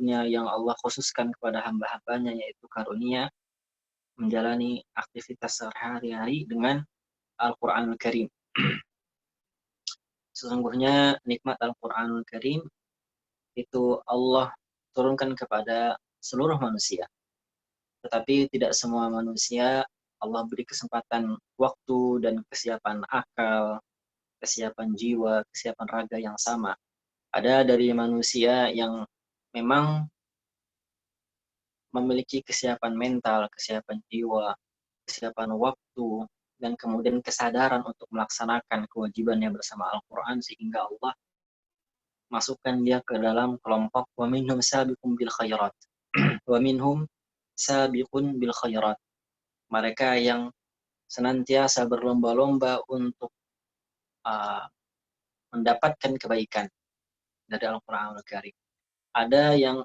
satu-satunya yang Allah khususkan kepada hamba-hambanya, yaitu karunia menjalani aktivitas sehari-hari dengan Al-Quranul Karim. Sesungguhnya nikmat Al-Quranul Karim itu Allah turunkan kepada seluruh manusia. Tetapi tidak semua manusia Allah beri kesempatan waktu dan kesiapan akal, kesiapan jiwa, kesiapan raga yang sama. Ada dari manusia yang memang memiliki kesiapan mental, kesiapan jiwa, kesiapan waktu, dan kemudian kesadaran untuk melaksanakan kewajibannya bersama Al-Quran, sehingga Allah masukkan dia ke dalam kelompok wa minhum sabiqun bil khairat. Wa minhum sabiqun bil khairat. Mereka yang senantiasa berlomba-lomba untuk mendapatkan kebaikan dari Al-Quran Al-Karim. Ada yang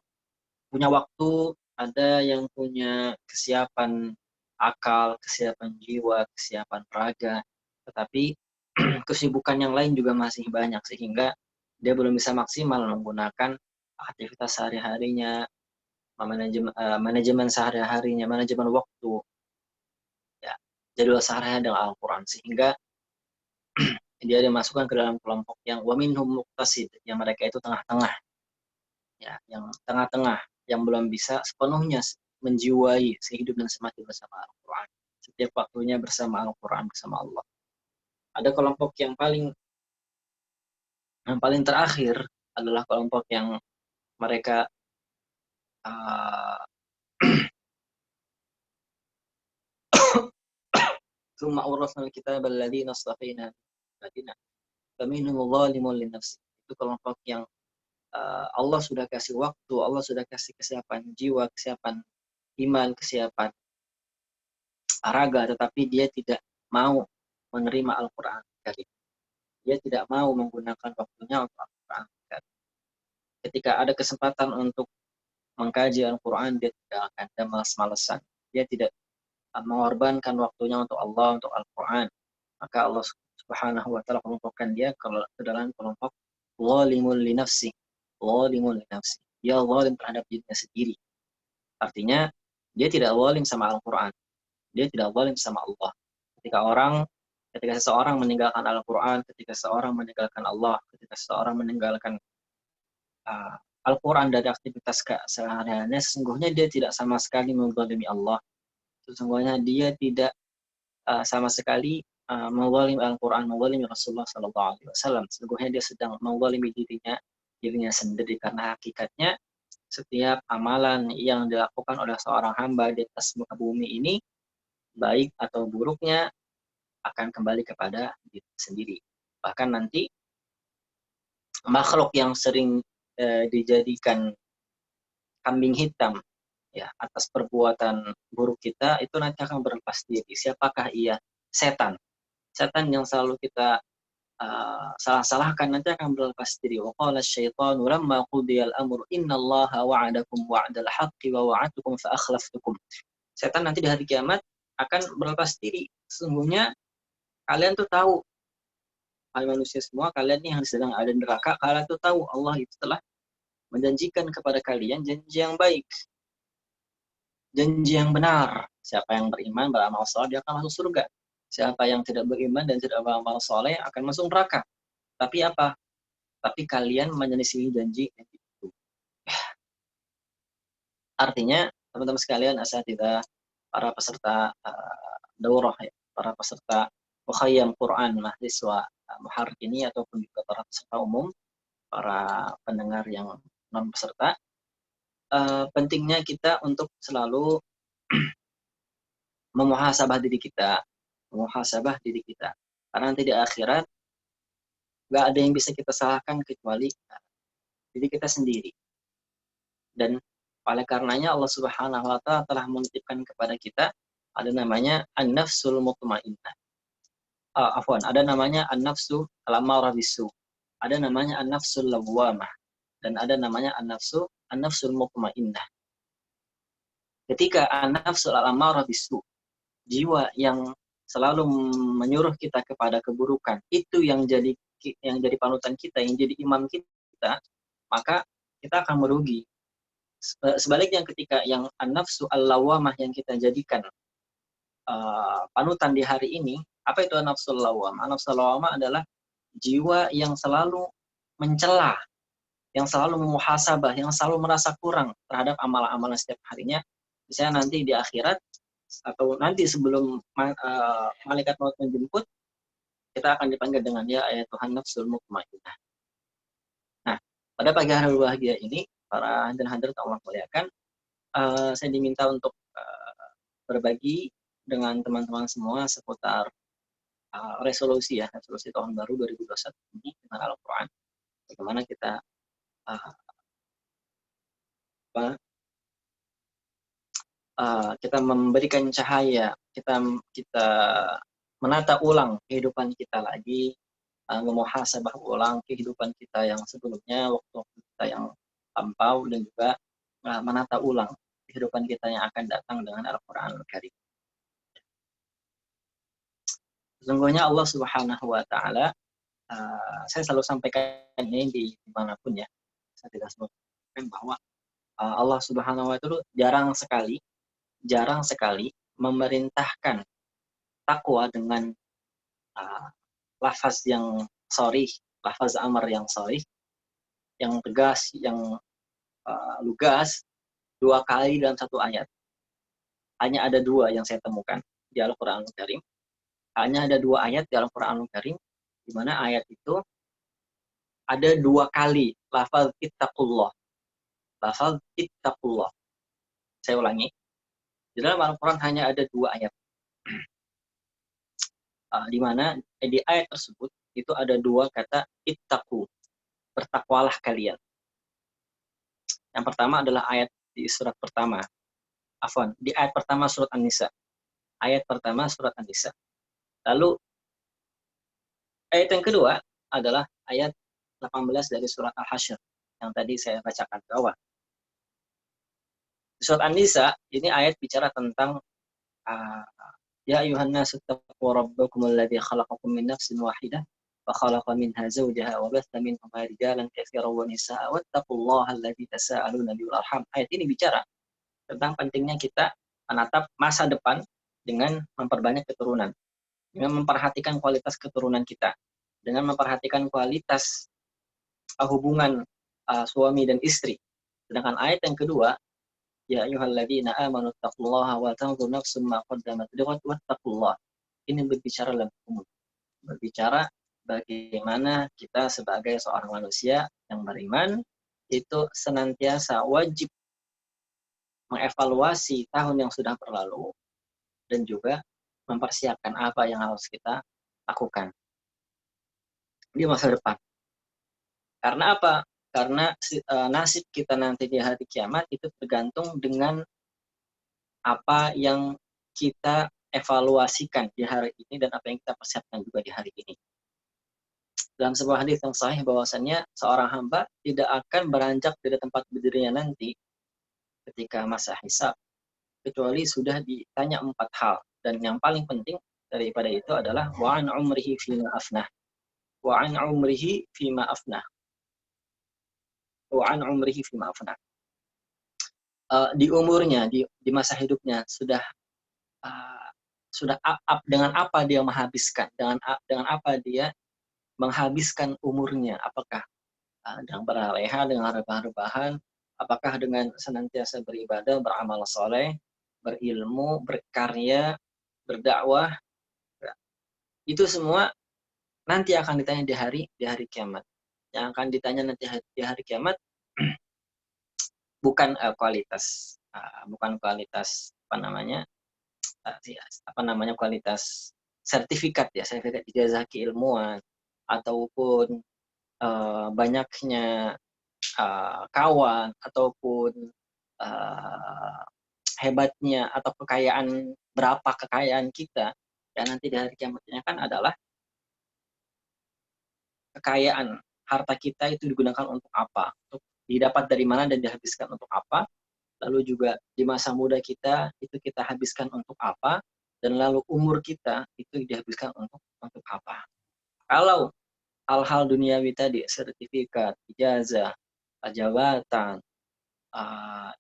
punya waktu, ada yang punya kesiapan akal, kesiapan jiwa, kesiapan raga, tetapi kesibukan yang lain juga masih banyak, sehingga dia belum bisa maksimal menggunakan aktivitas sehari-harinya, manajemen sehari-harinya, manajemen waktu, ya, jadwal sehari-hari dengan Al-Quran, sehingga dia dimasukkan ke dalam kelompok yang wa minhum muqtasid, yang mereka itu tengah-tengah, ya, yang tengah-tengah, yang belum bisa sepenuhnya menjiwai sehidup dan semati bersama Al-Quran, setiap waktunya bersama Al-Quran, bersama Allah. Ada kelompok yang paling terakhir adalah kelompok yang mereka tsumma awrasnal kitaba alladziina istafaina min faminhum dzalimun linafsihi. Itu kelompok yang Allah sudah kasih waktu, Allah sudah kasih kesiapan jiwa, kesiapan iman, kesiapan raga, tetapi dia tidak mau menerima Al-Quran Karim. Dia tidak mau menggunakan waktunya untuk Al-Quran Karim. Ketika ada kesempatan untuk mengkaji Al-Quran, dia tidak akan, ada malas-malesan. Dia tidak mengorbankan waktunya untuk Allah, untuk Al-Quran. Maka Allah Subhanahu wa ta'ala kelompokkan dia ke dalam kelompok zalimun li nafsi. Zalimun li nafsi. Dia zalim terhadap dirinya sendiri. Artinya dia tidak zalim sama Al-Quran. Dia tidak zalim sama Allah. Ketika seseorang meninggalkan Al-Quran, ketika seseorang meninggalkan Allah, ketika seseorang meninggalkan Al-Quran dari aktivitas sehari-harinya, sesungguhnya dia tidak sama sekali menzalimi Allah. Sesungguhnya dia tidak sama sekali menzalimi Al-Quran, menzalimi Rasulullah SAW. Sesungguhnya dia sedang menzalimi dirinya sendiri, karena hakikatnya setiap amalan yang dilakukan oleh seorang hamba di atas muka bumi ini, baik atau buruknya, akan kembali kepada diri sendiri. Bahkan nanti makhluk yang sering dijadikan kambing hitam, ya, atas perbuatan buruk kita, itu nanti akan berlepas diri. Siapakah ia? Setan. Setan yang selalu kita salah-salahkan nanti akan berlepas diri. Wa qala asy-syaitanu lamma qudiyal amru innallaha wa'adakum wa'dal haqqi wa wa'adtukum fa akhlaftukum. Setan nanti di hari kiamat akan berlepas diri. Sesungguhnya kalian tuh tahu, manusia semua, kalian nih yang sedang ada di neraka, kalian tuh tahu Allah itu telah menjanjikan kepada kalian janji yang baik, janji yang benar. Siapa yang beriman, beramal saleh, dia akan masuk surga. Siapa yang tidak beriman dan tidak beramal saleh akan masuk neraka. Tapi apa? Tapi kalian menyelisihi janji itu. Artinya, teman-teman sekalian, asatidzah, para peserta daurah, ya, para peserta mukhayyam Quran, mahasiswa muharrik ini, ataupun juga para peserta umum, para pendengar yang non peserta, pentingnya kita untuk selalu memuhasabah diri kita, karena nanti di akhirat nggak ada yang bisa kita salahkan kecuali diri kita sendiri. Dan oleh karenanya Allah Subhanahu wa ta'ala telah menitipkan kepada kita ada namanya an-nafsul mutmainnah. Ada namanya an-nafsu al-ammarah bisu. Ada namanya an-nafsul lawwamah, dan ada namanya an-nafsul mutmainnah. Ketika an-nafsul al-ammarah bisu, jiwa yang selalu menyuruh kita kepada keburukan, itu yang jadi panutan kita, yang jadi imam kita, maka kita akan merugi. Sebaliknya ketika yang an-nafsu al-lawamah yang kita jadikan panutan di hari ini, apa itu an-nafsu al-lawamah? An-nafsu al-lawamah adalah jiwa yang selalu mencela, yang selalu memuhasabah, yang selalu merasa kurang terhadap amalan-amalan setiap harinya. Misalnya nanti di akhirat atau nanti sebelum malaikat maut menjemput, kita akan dipanggil dengan ya ayat Tuhan nafsul mutmainnah. Nah, pada pagi hari berbahagia ini, para hadirin Allah muliakan, saya diminta untuk berbagi dengan teman-teman semua seputar resolusi tahun baru 2021 ini dengan Al-Quran. Bagaimana kita kita memberikan cahaya, kita menata ulang kehidupan kita lagi, memuhasabah ulang kehidupan kita yang sebelumnya, waktu kita yang lampau, dan juga menata ulang kehidupan kita yang akan datang dengan Al-Quran Al-Karim. Sesungguhnya Allah Subhanahu wa Ta'ala, saya selalu sampaikan ini di dimanapun ya, saya tidak sebutkan bahwa Allah Subhanahu wa Ta'ala jarang sekali memerintahkan takwa dengan lafaz yang sharih, lafaz amar yang sharih, yang tegas, yang lugas, 2 kali dalam 1 ayat. Hanya ada 2 yang saya temukan di Al-Quran Al-Karim. Hanya ada 2 ayat di Al-Quran Al-Karim, di mana ayat itu ada 2 kali lafaz ittaqullah. Lafaz ittaqullah. Saya ulangi. Di dalam Al-Quran hanya ada 2 ayat. Di mana di ayat tersebut itu ada 2 kata ittaqu, bertakwalah kalian. Yang pertama adalah ayat di surat pertama. Di ayat pertama surat An-Nisa. Ayat pertama surat An-Nisa. Lalu ayat yang kedua adalah ayat 18 dari surat Al-Hasyr yang tadi saya bacakan ke bawah. Di surat An-Nisa ini ayat bicara tentang ya ayuhan nasu taqu rabbakum alladzi khalaqakum min nafsin wahidah wa khalaqa minha zawjaha wa batha minhuma rijalan katsiran wa nisaa'a wattaqullaha alladzi tasaaluna bihi wal arham. Ayat ini bicara tentang pentingnya kita menatap masa depan dengan memperbanyak keturunan, dengan memperhatikan kualitas keturunan kita, dengan memperhatikan kualitas hubungan suami dan istri. Sedangkan ayat yang kedua, ya ayyuhalladzina amanu taqullaha wa tanzur nafsum ma qaddamat lighad wattaqullah. Ini berbicara dalam umum. Berbicara bagaimana kita sebagai seorang manusia yang beriman itu senantiasa wajib mengevaluasi tahun yang sudah berlalu dan juga mempersiapkan apa yang harus kita lakukan di masa depan. Karena apa? Karena nasib kita nanti di hari kiamat itu tergantung dengan apa yang kita evaluasikan di hari ini dan apa yang kita persiapkan juga di hari ini. Dalam sebuah hadis yang sahih bahwasannya seorang hamba tidak akan beranjak dari tempat berdirinya nanti ketika masa hisab kecuali sudah ditanya 4 hal, dan yang paling penting daripada itu adalah wa an umrihi fima afnah. Wa an umrihi fima afnah. Wa an umrihi fima afnah. Di umurnya, di masa hidupnya sudah dengan apa dia menghabiskan, dengan apa dia menghabiskan umurnya, apakah dengan beraleha, dengan rebah-rebahan, apakah dengan senantiasa beribadah, beramal soleh, berilmu, berkarya, berdakwah. Itu semua nanti akan ditanya di hari kiamat. Yang akan ditanya nanti di hari kiamat bukan kualitas kualitas sertifikat ya, sertifikat ijazah keilmuan ataupun banyaknya kawan ataupun hebatnya atau berapa kekayaan kita. Dan nanti di hari kiamatnya kan adalah kekayaan harta kita itu digunakan untuk apa, untuk didapat dari mana dan dihabiskan untuk apa. Lalu juga di masa muda kita itu kita habiskan untuk apa, dan lalu umur kita itu dihabiskan untuk apa. Kalau hal-hal duniawi tadi, sertifikat, ijazah, jabatan,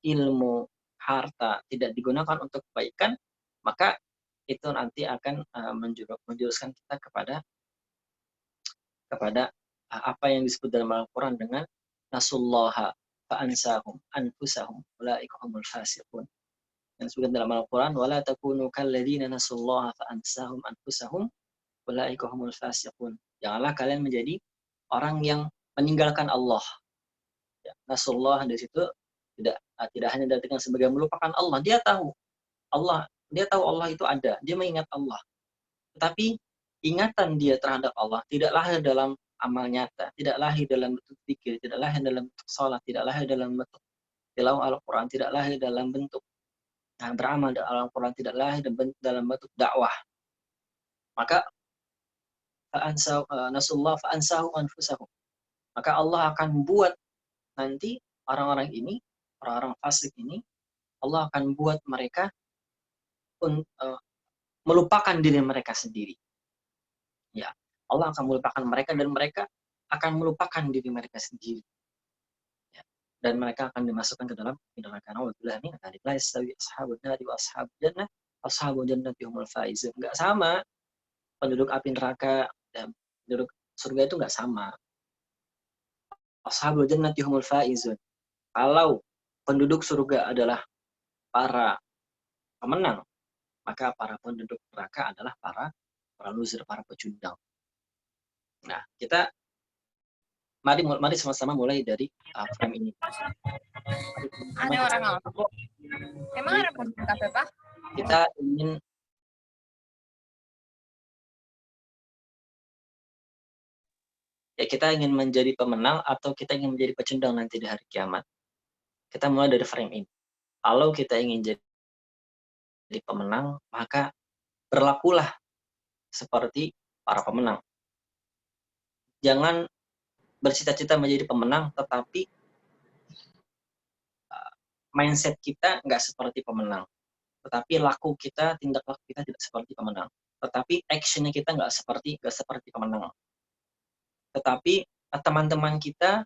ilmu, harta tidak digunakan untuk kebaikan, maka itu nanti akan menjuruskan kita kepada apa yang disebut dalam Al-Quran dengan nasullaha fa'ansahum anfusahum ulaika humul fasiqun. Yang disebutkan dalam Al-Quran, wala takunu kalladzina nasullaha fa'ansahum anfusahum ulaika humul fasiqun. Janganlah kalian menjadi orang yang meninggalkan Allah. Ya, nasullah di situ tidak hanya diartikan sebagai melupakan Allah. Dia tahu Allah itu ada. Dia mengingat Allah. Tetapi ingatan dia terhadap Allah tidak lahir dalam amal nyata, tidak lahir dalam bentuk zikir, tidak lahir dalam bentuk salat, tidak lahir dalam bentuk tilawah Al-Quran, tidak lahir dalam bentuk beramal dalam Al-Quran, tidak lahir dalam bentuk dakwah. Maka nasullah fa'ansahu anfusahum. Maka Allah akan buat nanti orang-orang ini, orang-orang fasik ini, Allah akan buat mereka melupakan diri mereka sendiri. Ya, Allah akan melupakan mereka dan mereka akan melupakan diri mereka sendiri. Ya. Dan mereka akan dimasukkan ke dalam neraka. Alhamdulillah min dzalik. La yastawi ashabun nari wa ashabul jannah, ashabul jannati humul faizun. Enggak sama. Penduduk api neraka dan penduduk surga itu enggak sama. Ashabul jannati humul faizun. Kalau penduduk surga adalah para pemenang, maka para penduduk neraka adalah para loser, para pecundang. Nah, kita mari sama-sama mulai dari frame ini. Ada orang ngomong. Emang ada podcast apa? Kita ingin menjadi pemenang atau kita ingin menjadi pecundang nanti di hari kiamat. Kita mulai dari frame ini. Kalau kita ingin jadi pemenang, maka berlakulah seperti para pemenang. Jangan bercita-cita menjadi pemenang, tetapi mindset kita nggak seperti pemenang. Tetapi laku kita, tindak laku kita tidak seperti pemenang. Tetapi actionnya kita nggak seperti pemenang. Tetapi teman-teman kita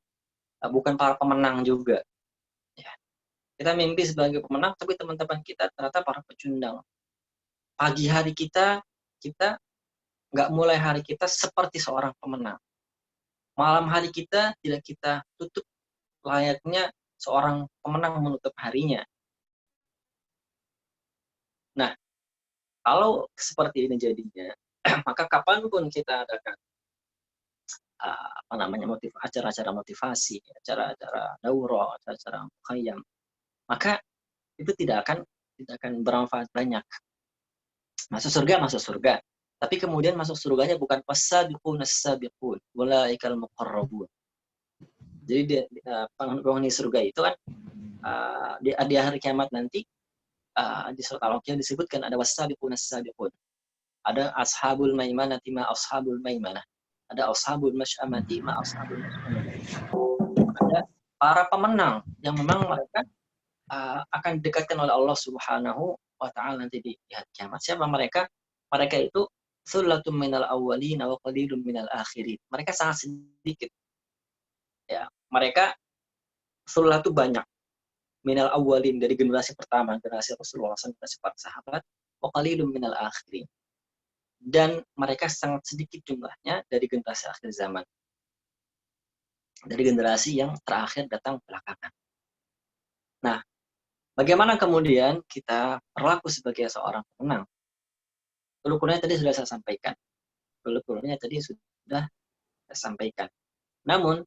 bukan para pemenang juga. Ya. Kita mimpi sebagai pemenang, tapi teman-teman kita ternyata para pecundang. Pagi hari kita nggak mulai hari kita seperti seorang pemenang. Malam hari kita tidak kita tutup layaknya seorang pemenang menutup harinya. Nah, kalau seperti ini jadinya, maka kapanpun kita adakan acara-acara motivasi, acara-acara daurah, acara-acara muqayyam, maka itu tidak akan bermanfaat banyak. Masuk surga, tapi kemudian masuk surganya bukan as-sabiqun as-sabiqun walaikal muqarrabun. Jadi penghuni surga itu kan di hari kiamat nanti di surat Al-Waqiah disebutkan ada was-sabiqun as-sabiqun. Ada ashabul maimanati ma ashabul maimanah. Ada ashabul masy'amati ma ashabul masy'amah. Ada para pemenang yang memang mereka akan didekatkan oleh Allah Subhanahu wa taala nanti di hari kiamat. Siapa mereka? Mereka itu sullatun minal awwalin wa qalilun minal akhirin. Mereka sangat sedikit. Ya, mereka sullatu banyak. Minal awwalin dari generasi pertama, generasi Rasulullah SAW, generasi para sahabat, wa qalilun minal akhirin. Dan mereka sangat sedikit jumlahnya dari generasi akhir zaman. Dari generasi yang terakhir datang belakangan. Nah, bagaimana kemudian kita berlaku sebagai seorang pemenang? Rukun-rukunnya tadi sudah saya sampaikan. Rukun-rukunnya tadi sudah saya sampaikan. Namun,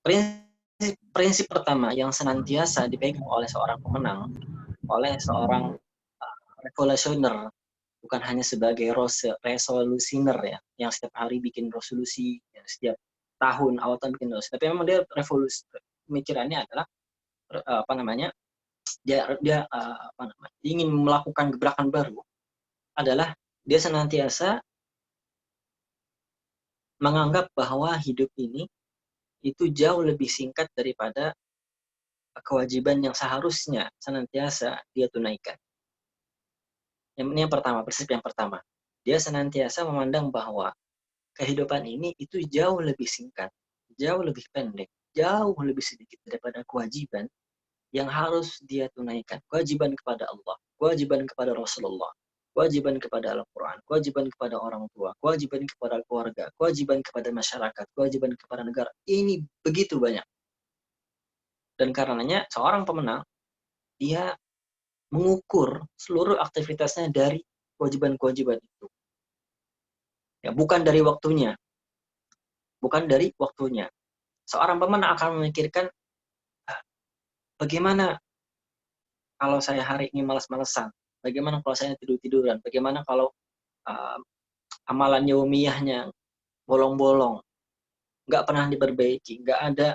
prinsip pertama yang senantiasa dipegang oleh seorang pemenang, oleh seorang revolusioner, bukan hanya sebagai resolusioner ya, yang setiap hari bikin resolusi, ya, setiap tahun awal tahun bikin resolusi, tapi memang dia revolusi, pemikirannya adalah dia ingin melakukan gebrakan baru, adalah dia senantiasa menganggap bahwa hidup ini itu jauh lebih singkat daripada kewajiban yang seharusnya senantiasa dia tunaikan. Ini yang pertama, prinsip yang pertama. Dia senantiasa memandang bahwa kehidupan ini itu jauh lebih singkat, jauh lebih pendek, jauh lebih sedikit daripada kewajiban yang harus dia tunaikan. Kewajiban kepada Allah, kewajiban kepada Rasulullah, kewajiban kepada Al-Quran, kewajiban kepada orang tua, kewajiban kepada keluarga, kewajiban kepada masyarakat, kewajiban kepada negara. Ini begitu banyak. Dan karenanya seorang pemenang, dia mengukur seluruh aktivitasnya dari kewajiban-kewajiban itu. Ya, bukan dari waktunya. Bukan dari waktunya. Seorang pemenang akan memikirkan, bagaimana kalau saya hari ini malas-malesan? Bagaimana kalau saya tidur-tiduran? Bagaimana kalau uh, amalan yaumiyahnya bolong-bolong? Nggak pernah diperbaiki, nggak ada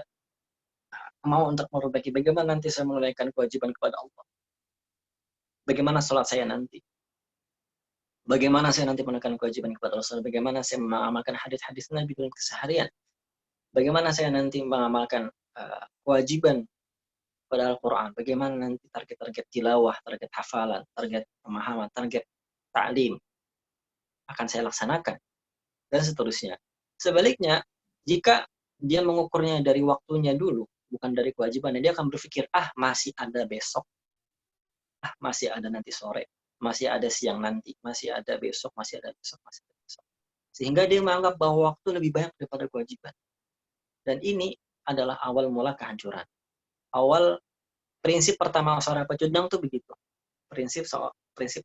mau untuk memperbaiki. Bagaimana nanti saya menunaikan kewajiban kepada Allah? Bagaimana sholat saya nanti? Bagaimana saya nanti menunaikan kewajiban kepada Rasul? Bagaimana saya mengamalkan hadis-hadis Nabi dalam keseharian? Bagaimana saya nanti mengamalkan kewajiban pada Al-Quran? Bagaimana nanti target-target tilawah, target hafalan, target pemahaman, target ta'lim akan saya laksanakan? Dan seterusnya. Sebaliknya, jika dia mengukurnya dari waktunya dulu, bukan dari kewajibannya, dia akan berpikir, masih ada besok, masih ada nanti sore, masih ada siang nanti, masih ada besok, masih ada besok, masih ada besok. Sehingga dia menganggap bahwa waktu lebih banyak daripada kewajiban. Dan ini adalah awal mula kehancuran. Awal prinsip pertama seorang pecundang itu begitu. Prinsip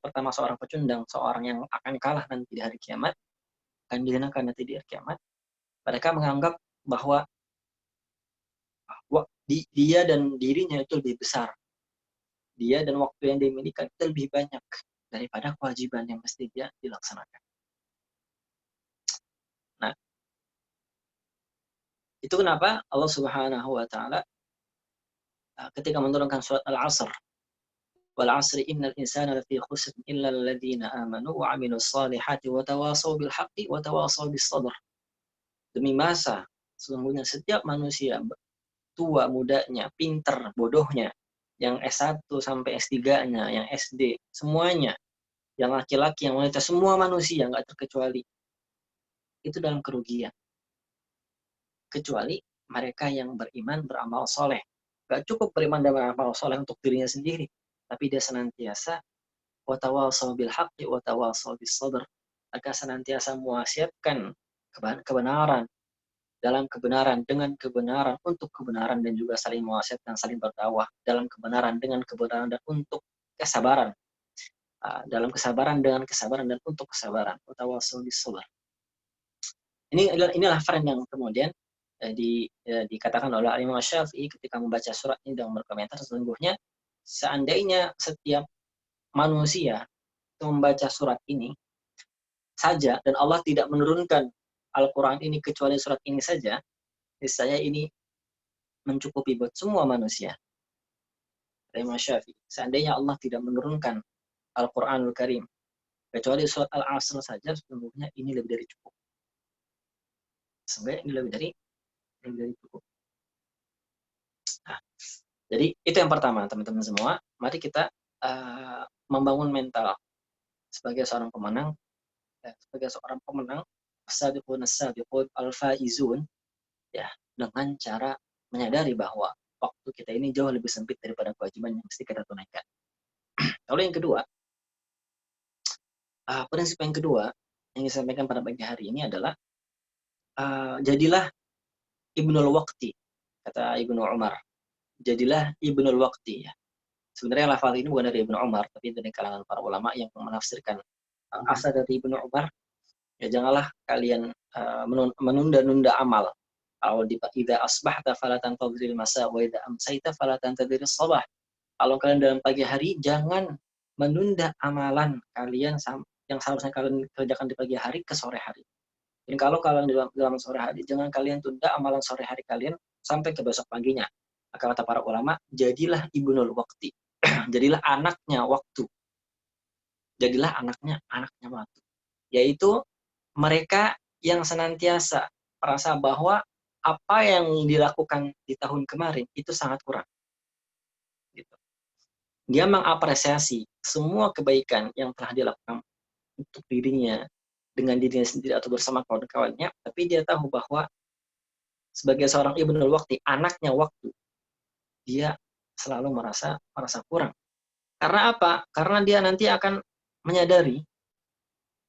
pertama seorang pecundang, seorang yang akan kalah nanti di hari kiamat, akan dihinakan nanti di hari kiamat. Mereka menganggap bahwa dia dan dirinya itu lebih besar. Dia dan waktu yang dimiliki itu lebih banyak daripada kewajiban yang mesti dia dilaksanakan. Nah, itu kenapa Allah Subhanahu wa taala ketika menurunkan surat Al-Asr, wal 'asri innal insana lafi khusr illa alladziina aamanu wa 'amilus shalihati wa tawashaw bil haqqi wa tawashaw bis sabr. Demi masa, sesungguhnya setiap manusia, tua mudanya, pinter bodohnya, yang S1 sampai S3-nya, yang SD, semuanya, yang laki-laki, yang wanita, semua manusia nggak terkecuali, itu dalam kerugian. Kecuali mereka yang beriman, beramal soleh. Gak cukup beriman dan beramal soleh untuk dirinya sendiri, tapi dia senantiasa watawasau bil haqqi watawasau bis sabr. Agar senantiasa mewasiatkan kebenaran, dalam kebenaran, dengan kebenaran, untuk kebenaran, dan juga saling mewasiatkan, saling berdakwah dalam kebenaran, dengan kebenaran, dan untuk kesabaran. Dalam kesabaran, dengan kesabaran, dan untuk kesabaran. Watawasau bis sabr. Inilah frame yang kemudian dikatakan oleh Imam Syafi'i ketika membaca surat ini dan berkomentar, sesungguhnya seandainya setiap manusia itu membaca surat ini saja dan Allah tidak menurunkan Al-Quran ini kecuali surat ini saja, saya ini mencukupi buat semua manusia. Imam Syafi'i, seandainya Allah tidak menurunkan Al-Quranul Karim kecuali surat Al-Asr saja, sesungguhnya ini lebih dari cukup. Sebenarnya ini lebih dari cukup. Nah, jadi itu yang pertama, teman-teman semua. Mari kita membangun mental sebagai seorang pemenang, as-sabiqun al-faizun, ya, dengan cara menyadari bahwa waktu kita ini jauh lebih sempit daripada kewajiban yang mesti kita tunaikan. Lalu yang kedua, prinsip yang kedua yang disampaikan pada pagi hari ini adalah jadilah ibnul waqti, kata Ibnu Umar. Jadilah ibnul waqti, ya. Sebenarnya lafal ini bukan dari Ibnu Umar, tapi dari kalangan para ulama yang menafsirkan asal dari Ibnu Umar. Ya, janganlah kalian menunda-nunda amal. Idza asbahta fala tantadhiril masa wa idza amsayta fala tantadhiris sabah. Kalau kalian dalam pagi hari, jangan menunda amalan kalian yang seharusnya kalian kerjakan di pagi hari ke sore hari. Dan kalau kalian dalam sore hari, jangan kalian tunda amalan sore hari kalian sampai ke besok paginya. Maka kata para ulama, jadilah ibnul waqti. Jadilah anaknya waktu. Jadilah anaknya waktu. Yaitu mereka yang senantiasa merasa bahwa apa yang dilakukan di tahun kemarin itu sangat kurang. Gitu. Dia mengapresiasi semua kebaikan yang telah dilakukan untuk dirinya, dengan dirinya sendiri atau bersama kawan-kawannya, tapi dia tahu bahwa sebagai seorang ibnul waqti, anaknya waktu, dia selalu merasa kurang. Karena apa? Karena dia nanti akan menyadari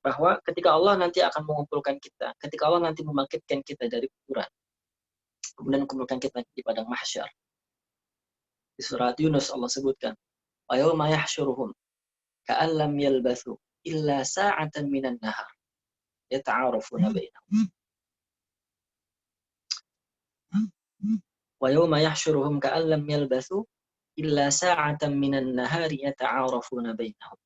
bahwa ketika Allah nanti akan mengumpulkan kita, ketika Allah nanti membangkitkan kita dari kuburan, kemudian kumpulkan kita di padang mahsyar. Di surat Yunus Allah sebutkan, wa yauma yahsyuruhum ka'an lam yalbathu illa sa'atan minan nahar yata'arafuna bainahum. Wa yauma yahsyuruhum ka'an lam yalbathu illa sa'atan minan nahari yata'arafuna bainahum.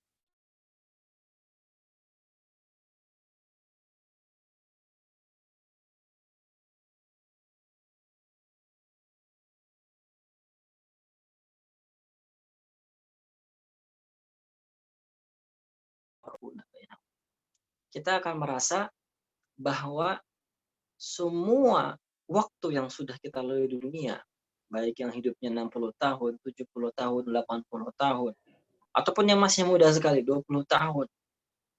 Kita akan merasa bahwa semua waktu yang sudah kita lalui di dunia, baik yang hidupnya 60 tahun, 70 tahun, 80 tahun, ataupun yang masih muda sekali, 20 tahun,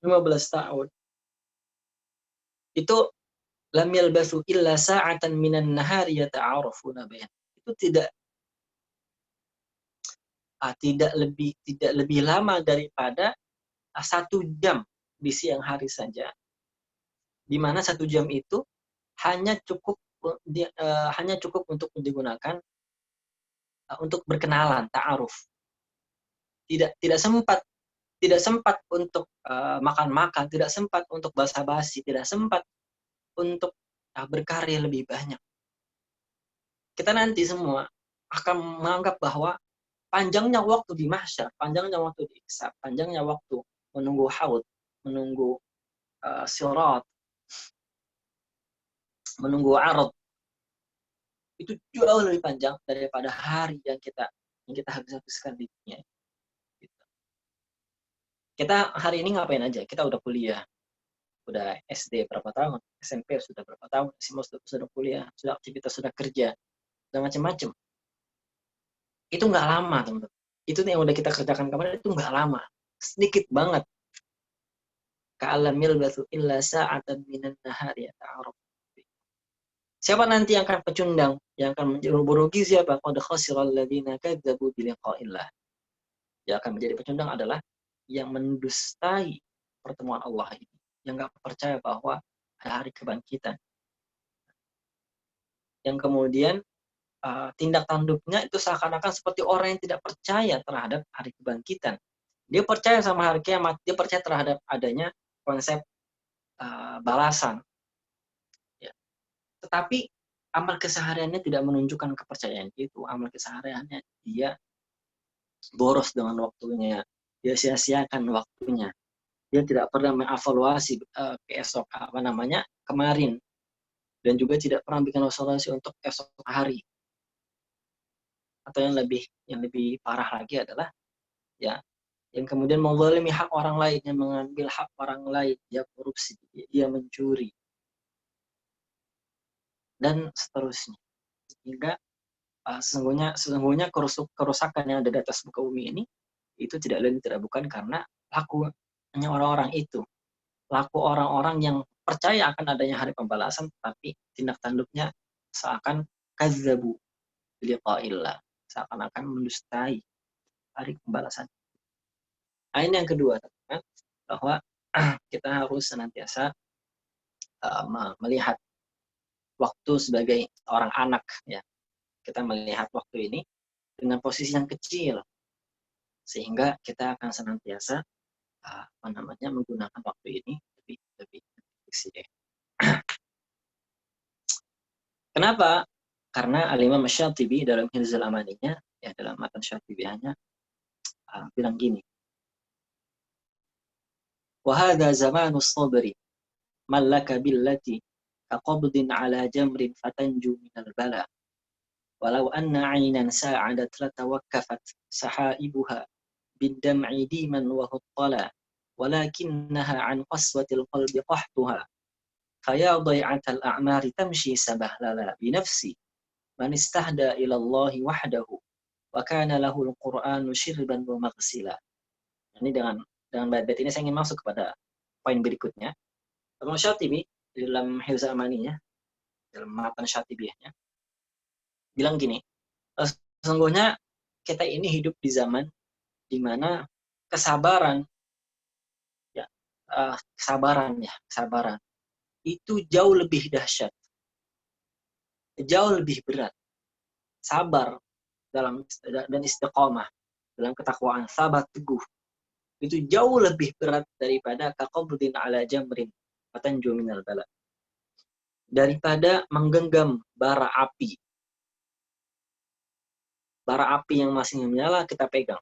15 tahun, itu lam yalbathu illa sa'atan minan nahari yata'arafuna bainahum. Itu tidak lebih lama daripada 1 jam di siang hari saja, di mana 1 jam itu hanya cukup untuk digunakan untuk berkenalan, ta'aruf. Tidak sempat untuk makan-makan, tidak sempat untuk basa-basi, tidak sempat untuk berkarya lebih banyak. Kita nanti semua akan menganggap bahwa panjangnya waktu di mahsyar, panjangnya waktu di hisab, panjangnya waktu menunggu haud, menunggu sirat, menunggu arad, itu jauh lebih panjang daripada hari yang kita habiskan di dunia. Kita hari ini ngapain aja? Kita udah kuliah, udah SD berapa tahun, SMP sudah berapa tahun, SMA sudah kuliah, sudah aktivitas, sudah kerja, sudah macam-macam. Itu nggak lama, teman-teman. Itu yang udah kita kerjakan kemarin itu nggak lama, sedikit banget. Ka'alamil batu illa sa'atan minan nahari yata'aruf. Siapa nanti yang akan pecundang, yang akan merugi siapa? Qad khasiral ladzina kadzdzabu bi liqa'illah. Yang akan menjadi pecundang adalah yang mendustai pertemuan Allah ini, yang nggak percaya bahwa ada hari kebangkitan, yang kemudian tindak tanduknya itu seakan-akan seperti orang yang tidak percaya terhadap hari kebangkitan. Dia percaya sama hari kiamat, dia percaya terhadap adanya konsep balasan. Ya. Tetapi amal kesehariannya tidak menunjukkan kepercayaan itu. Amal kesehariannya dia boros dengan waktunya, dia sia-siakan waktunya. Dia tidak pernah mengevaluasi kemarin, dan juga tidak pernah bikin evaluasi untuk esok hari. Atau yang lebih parah lagi adalah ya, yang kemudian menzalimi hak orang lain, yang mengambil hak orang lain, dia korupsi, dia mencuri, dan seterusnya. Sehingga sesungguhnya kerusakan yang ada di atas muka bumi ini itu tidak lain tidak bukan karena lakunya orang-orang itu, laku orang-orang yang percaya akan adanya hari pembalasan, tapi tindak tanduknya seakan kazzabu biliqa'illah, seakan-akan mendustai hari pembalasan. Ini yang kedua, teman-teman, bahwa kita harus senantiasa melihat waktu sebagai orang anak, ya. Kita melihat waktu ini dengan posisi yang kecil, sehingga kita akan senantiasa menggunakan waktu ini lebih efisien. Kenapa? Karena Al-Imam Syatibi dalam Hirzul Amaninya, ya, dalam matan Syatibiyahnya bilang gini, wa hadza zamanus sabri mallaka billati kaqabdin ala jamrin fatanju minal bala walau anna 'aynan sa'adat latawakkafat sahaibuha bid-dam'i diman wa huttala walakinnaha 'an qaswatil qalbi qahtuha faya dhai'atal a'mari tamshi sabahlala bi nafsi man istahda ila Allah wahdahu wa kana lahul Qur'anu syirban wa maghsila. Ini dengan bait-bait ini saya ingin masuk kepada poin berikutnya. Imam Syatibi dalam Hirzul Amaninya, dalam matan Syatibiyahnya, bilang gini, sesungguhnya kita ini hidup di zaman di mana kesabaran ya kesabaran itu jauh lebih dahsyat, jauh lebih berat. Sabar dan istiqomah dalam ketakwaan, sabar teguh itu jauh lebih berat daripada kaqabdin ala jamrin fatanju minal bala, daripada menggenggam bara api yang masih menyala kita pegang.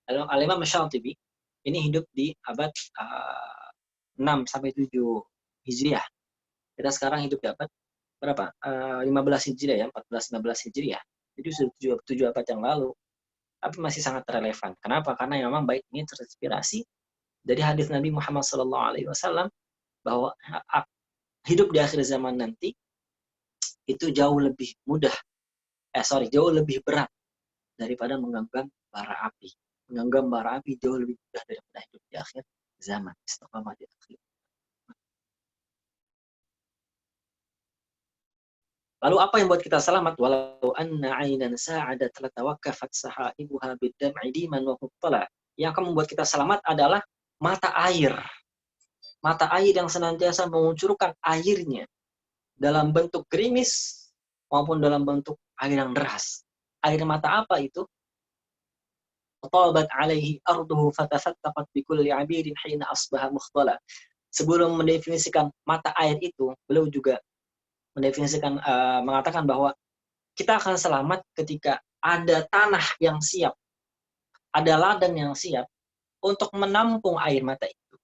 Al-Imam Syatibi ini hidup di abad 6 sampai 7 Hijriah. Kita sekarang hidup di abad berapa? 15 Hijriah ya, 14-15 Hijriah. Jadi sudah 7 abad yang lalu. Tapi masih sangat relevan. Kenapa? Karena memang bait ini terinspirasi dari hadis Nabi Muhammad SAW bahwa hidup di akhir zaman nanti itu jauh lebih jauh lebih berat daripada menggenggam bara api. Menggenggam bara api jauh lebih mudah daripada hidup di akhir zaman. Istiqamah di akhir. Lalu apa yang buat kita selamat? Walau anna 'ainan sa'adat latawaqqafat sahaibuha bid-dam'i diman wa huttala. Yang akan membuat kita selamat adalah mata air. Mata air yang senantiasa mengucurkan airnya dalam bentuk gerimis maupun dalam bentuk air yang deras. Air mata apa itu? Tabat 'alaihi arduhu fatafattaqat bikulli 'abirin hina asbaha mukhtala. Sebelum mendefinisikan mata air itu, beliau juga mendefinisikan mengatakan bahwa kita akan selamat ketika ada tanah yang siap, ada ladang yang siap untuk menampung air mata itu.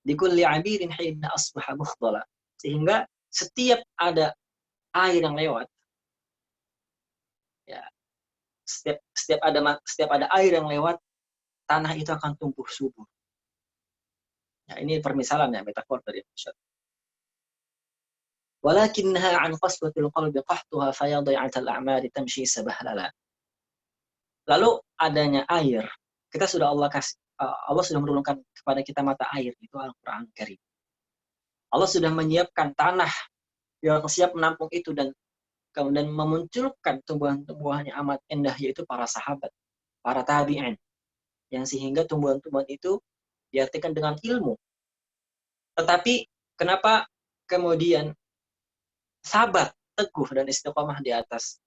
Di kulli 'abirin hina asbaha mukhtala. Sehingga setiap ada air yang lewat, ya, setiap ada air yang lewat, tanah itu akan tumbuh subur. Ya, ini permisalan ya, metafor dari manusia. Walakinnaha 'an qaswatil qalbi qahtuha fayadhi'atal a'mali tamshi sabahlala. Lalu adanya air, kita sudah Allah sudah menurunkan kepada kita mata air, itu Al-Qur'an Karim. Allah sudah menyiapkan tanah yang siap menampung itu dan kemudian memunculkan tumbuhan-tumbuhan yang amat indah, yaitu para sahabat, para tabi'in, yang sehingga tumbuhan-tumbuhan itu diartikan dengan ilmu. Tetapi kenapa kemudian sabar, teguh, dan istiqomah di atas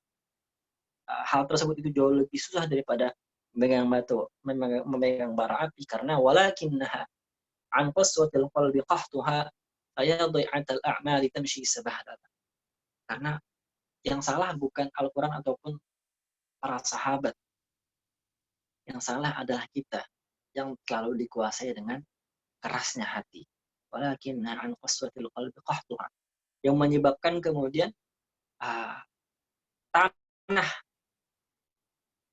hal tersebut itu jauh lebih susah daripada memegang bara api? Karena walakinnaha an qaswatil qalbi qahtuha fayadhi'atal a'mali tamshi sabahlala. Karena yang salah bukan Al-Quran ataupun para sahabat. Yang salah adalah kita yang terlalu dikuasai dengan kerasnya hati. Walakinnaha an qaswatil qalbi qahtuha, yang menyebabkan kemudian tanah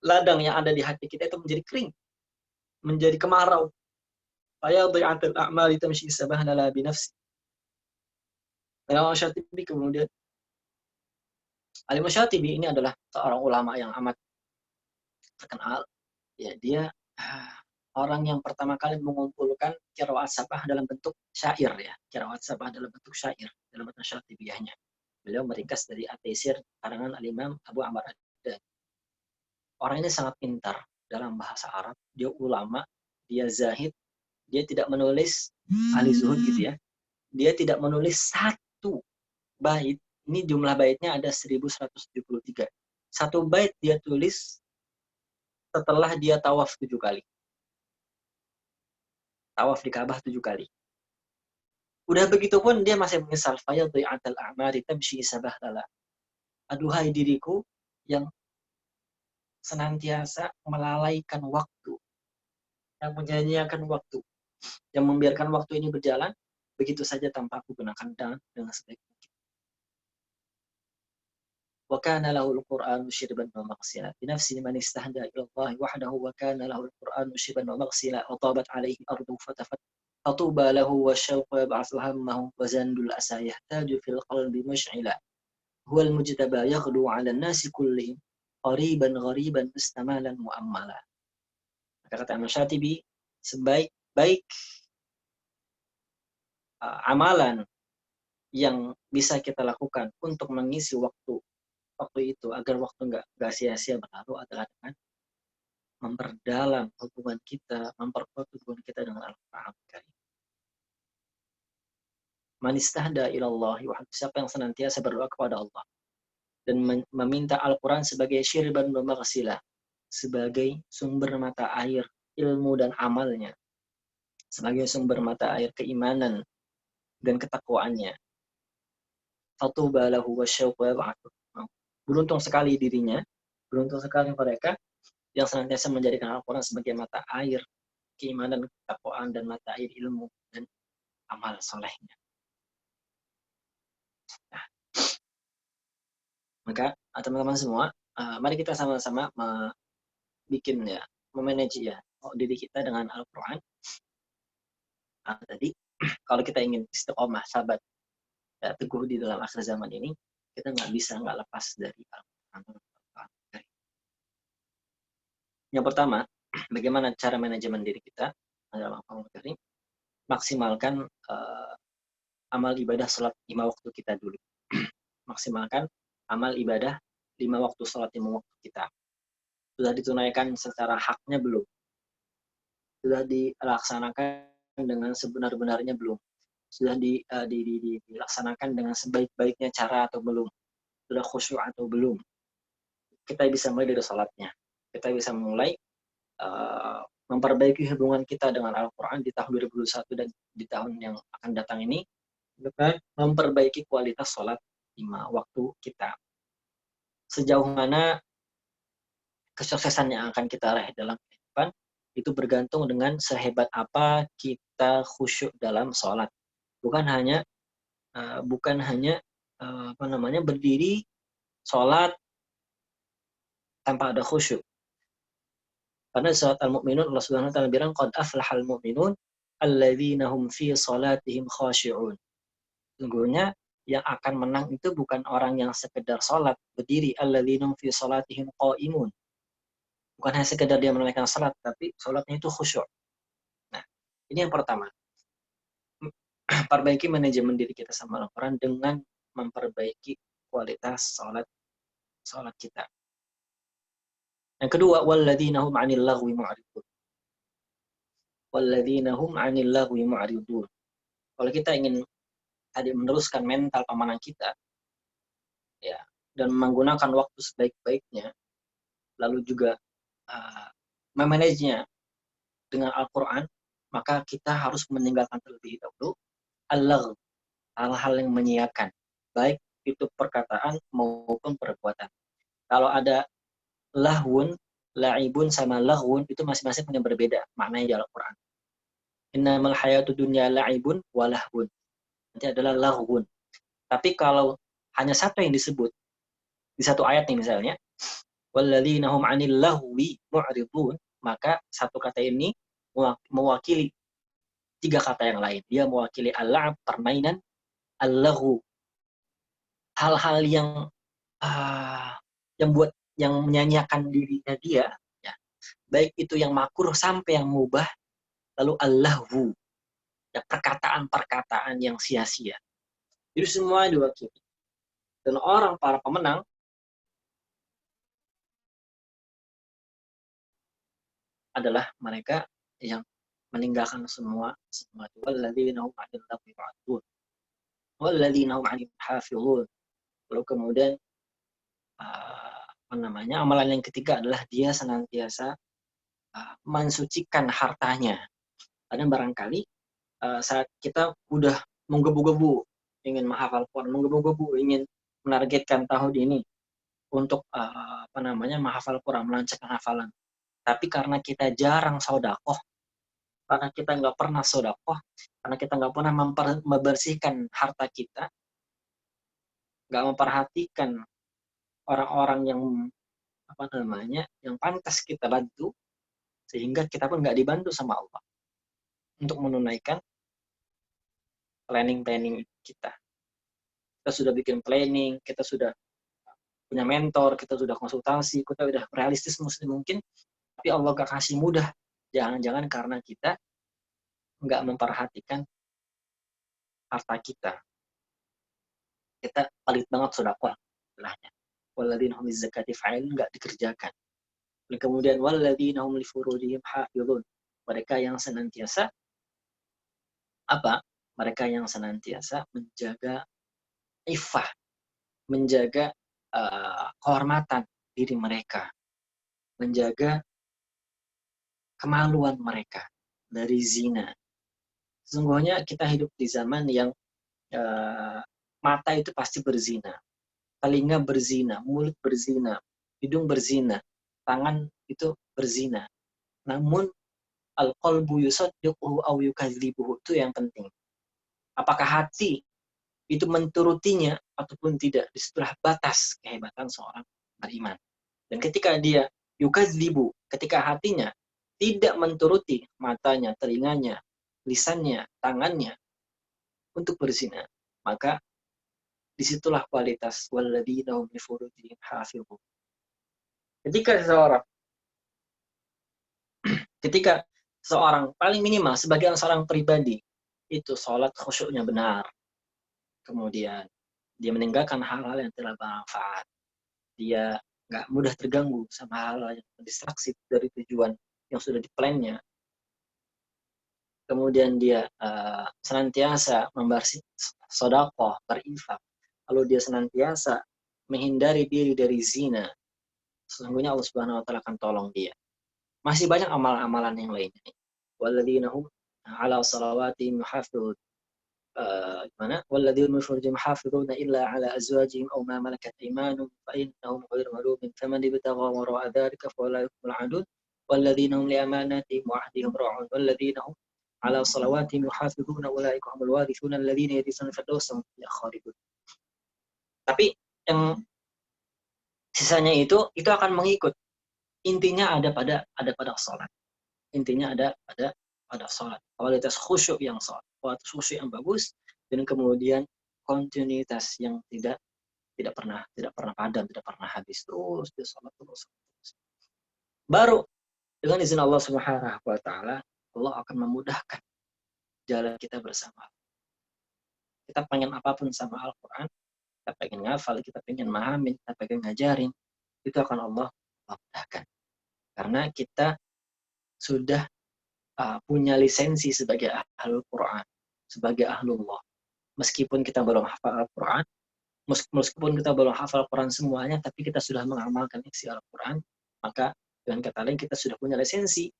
ladang yang ada di hati kita itu menjadi kering, menjadi kemarau. Fayadhi'atul a'mali tamshi sabahlala binafsi. Al-Imam Syatibi kemudian, Al-Imam Syatibi ini adalah seorang ulama yang amat terkenal. Ya, dia orang yang pertama kali mengumpulkan qiraat sabah dalam bentuk syair ya. Qiraat sabah dalam bentuk syair dalam matan Syatibiyahnya. Beliau meringkas dari At-Taisir karangan Al-Imam Abu Amr Ad-Dani. Orang ini sangat pintar dalam bahasa Arab. Dia ulama, dia zahid, dia tidak menulis ahli zuhud gitu ya. Dia tidak menulis satu bait. Ini jumlah baitnya ada 1173. Satu bait dia tulis setelah dia tawaf 7 kali. Tawaf di Ka'bah 7 kali. Udah begitu pun dia masih menyesal. Fayadhi'atal a'mali tamshi sabahlala. Aduhai diriku yang senantiasa melalaikan waktu, yang menyanyiakan waktu, yang membiarkan waktu ini berjalan begitu saja tanpa aku gunakan dengan sebaik mungkin. Wa kana lahul Qur'anu syirban wa maghsila bi nafsi man istahda ila Allah wahdahu wa kana lahul Qur'anu syirban wa maghsila wa tabat alaihi ardu fatuba lahu wa syauqa yab'athu hammahu wa zandul asa yahtaju fil qalbi mush'ila huwal mujtaba yaghdu 'ala an-nasi kullihim qariban ghariban mustamalan mu'ammala. Maka kata Imam Syatibi, sebaik-baik amalan yang bisa kita lakukan untuk mengisi waktu waktu itu, agar waktu nggak sia-sia berlalu, adalah dengan memperdalam hubungan kita, memperkuat hubungan kita dengan Al-Quran Karim. Man istahda ilallahi wa siapa yang senantiasa berdoa kepada Allah dan meminta Al-Quran sebagai syirban wa maghsilah, sebagai sumber mata air ilmu dan amalnya, sebagai sumber mata air keimanan dan ketakwaannya. Fatuba lahu wasyauqa yab'athu. Beruntung sekali dirinya, beruntung sekali mereka yang senantiasa menjadikan Al-Quran sebagai mata air keimanan, ketakwaan, dan mata air ilmu dan amal solehnya. Nah, maka teman-teman semua, mari kita sama-sama bikin ya, memanage ya diri kita dengan Al-Quran. Tadi kalau kita ingin istiqomah, sahabat, ya, teguh di dalam akhir zaman ini, kita nggak lepas dari Al-Quran. Yang pertama, bagaimana cara manajemen diri kita dalam Al-Quran? Maksimalkan amal ibadah salat 5 waktu kita dulu. Maksimalkan amal ibadah 5 waktu salat 5 waktu kita. Sudah ditunaikan secara haknya belum? Sudah dilaksanakan dengan sebenar-benarnya belum? Sudah dilaksanakan dengan sebaik-baiknya cara atau belum? Sudah khusyuk atau belum? Kita bisa mulai dari salatnya. Kita bisa mulai memperbaiki hubungan kita dengan Al-Quran di tahun 2021 dan di tahun yang akan datang ini, dengan memperbaiki kualitas sholat 5 waktu kita. Sejauh mana kesuksesan yang akan kita raih dalam kehidupan itu bergantung dengan sehebat apa kita khusyuk dalam sholat. Bukan hanya berdiri sholat tanpa ada khusyuk. Karena di surat Al-Mu'minun Allah Subhanahu wa taala bilang qad aflahal mu'minun alladzina hum fi salatihim khashi'un. Sungguhnya yang akan menang itu bukan orang yang sekedar sholat berdiri, alladzina hum fi salatihim qa'imun. Bukan hanya sekedar dia menunaikan salat, tapi sholatnya itu khusyuk. Nah, ini yang pertama. Perbaiki manajemen diri kita sama Al-Quran dengan memperbaiki kualitas sholat kita. Yang kedua, walladzina hum 'anil laghwi mu'ridun. Walladzina hum 'anil laghwi mu'ridun. Kalau kita ingin tadi meneruskan mental pemenang kita, ya, dan menggunakan waktu sebaik-baiknya, lalu juga memanagenya dengan Al-Quran, maka kita harus meninggalkan terlebih dahulu al-lagh, hal-hal yang menyiakan, baik itu perkataan maupun perbuatan. Kalau ada lahwun, la'ibun sama laghwun, itu masing-masing punya berbeda maknanya di Al-Quran. Innamal hayatu dunya la'ibun wa lahwun. Nanti adalah laghwun. Tapi kalau hanya satu yang disebut di satu ayat nih misalnya, walladzina hum 'anil lahwi mu'ridun, maka satu kata ini mewakili 3 kata yang lain. Dia mewakili al-la'ab, permainan, al-laghu, hal-hal yang menyanyiakan dirinya dia, ya, baik itu yang makruh sampai yang mubah, lalu al-lahwu, ya, perkataan-perkataan yang sia-sia. Jadi semua diwakili. Dan para pemenang adalah mereka yang meninggalkan semua itu. Walladzina hum 'anil lagwi mu'ridun. Walladzina hum 'anil hafizun. Lalu kemudian amalan yang ketiga adalah dia senantiasa mensucikan hartanya. Karena barangkali saat kita udah menggebu-gebu ingin menghafal Quran, menggebu-gebu ingin menargetkan tahun ini untuk menghafal Quran, melancarkan hafalan. Tapi karena kita jarang sedekah, karena kita nggak pernah sedekah, karena kita nggak pernah membersihkan harta kita, nggak memperhatikan orang-orang yang pantas kita bantu, sehingga kita pun nggak dibantu sama Allah untuk menunaikan planning kita. Kita sudah bikin planning, kita sudah punya mentor, kita sudah konsultasi, kita sudah realistis mungkin, tapi Allah gak kasih mudah. Jangan-jangan karena kita nggak memperhatikan harta kita. Kita pelit banget sedekah istilahnya. walladzina hum lizzakati fa'ilun, nggak dikerjakan. Dan kemudian walladzina hum li furujihim hafizun, mereka yang senantiasa apa? Mereka yang senantiasa menjaga iffah, menjaga kehormatan diri mereka, menjaga kemaluan mereka dari zina. Sesungguhnya kita hidup di zaman yang mata itu pasti berzina, telinga berzina, mulut berzina, hidung berzina, tangan itu berzina. Namun al-qalbu yusaddiquhu aw yukadzibuhu, itu yang penting. Apakah hati itu menturutinya ataupun tidak? Disitulah batas kehebatan seorang beriman. Dan ketika dia yukadzibu, ketika hatinya tidak menturuti matanya, telinganya, lisannya, tangannya untuk berzina, maka disitulah kualitas walladzina hum li furujihim hafizun. Ketika seorang paling minimal sebagai seorang pribadi itu sholat khusyuknya benar, kemudian dia meninggalkan hal-hal yang tidak bermanfaat, dia nggak mudah terganggu sama hal-hal yang distraksi dari tujuan yang sudah diplannya, kemudian dia senantiasa membarsih sedekah, berinfak, lalu dia senantiasa menghindari diri dari zina, sesungguhnya Allah Subhanahu wa taala akan tolong dia. Masih banyak amalan-amalan yang lainnya. Walladzina hum 'ala salawatihim yuhafizun. Gimana? Walladzina hum li furujihim hafizuna illa 'ala azwajihim aw ma malakat aymanuhum fa innahum ghairu malumin faman ibtagha wara'a dzalika fa ulaika humul 'adun. Walladzina hum li amanatihim wa 'ahdihim ra'un. Walladzina hum 'ala salawatihim yuhafizuna ulaika humul warithuna alladzina yarithuna al-firdausa hum fiha khalidun. Tapi yang sisanya itu akan mengikut. Intinya ada pada sholat. Intinya ada pada sholat. Kualitas khusyuk yang sholat, kualitas khusyuk yang bagus, dan kemudian kontinuitas yang tidak pernah padam, tidak pernah habis, terus di sholat terus. Baru dengan izin Allah Subhanahu wa taala, Allah akan memudahkan jalan kita bersama. Kita pengen apapun sama Al-Qur'an, kita pengen ngafal, kita pengen mahamin, kita pengen ngajarin, itu akan Allah mudahkan. Karena kita sudah punya lisensi sebagai ahlul Quran, sebagai ahlullah. Meskipun kita belum hafal Al-Quran, meskipun kita belum hafal Al-Quran semuanya, tapi kita sudah mengamalkan isi Al-Quran, maka dengan kata lain kita sudah punya lisensi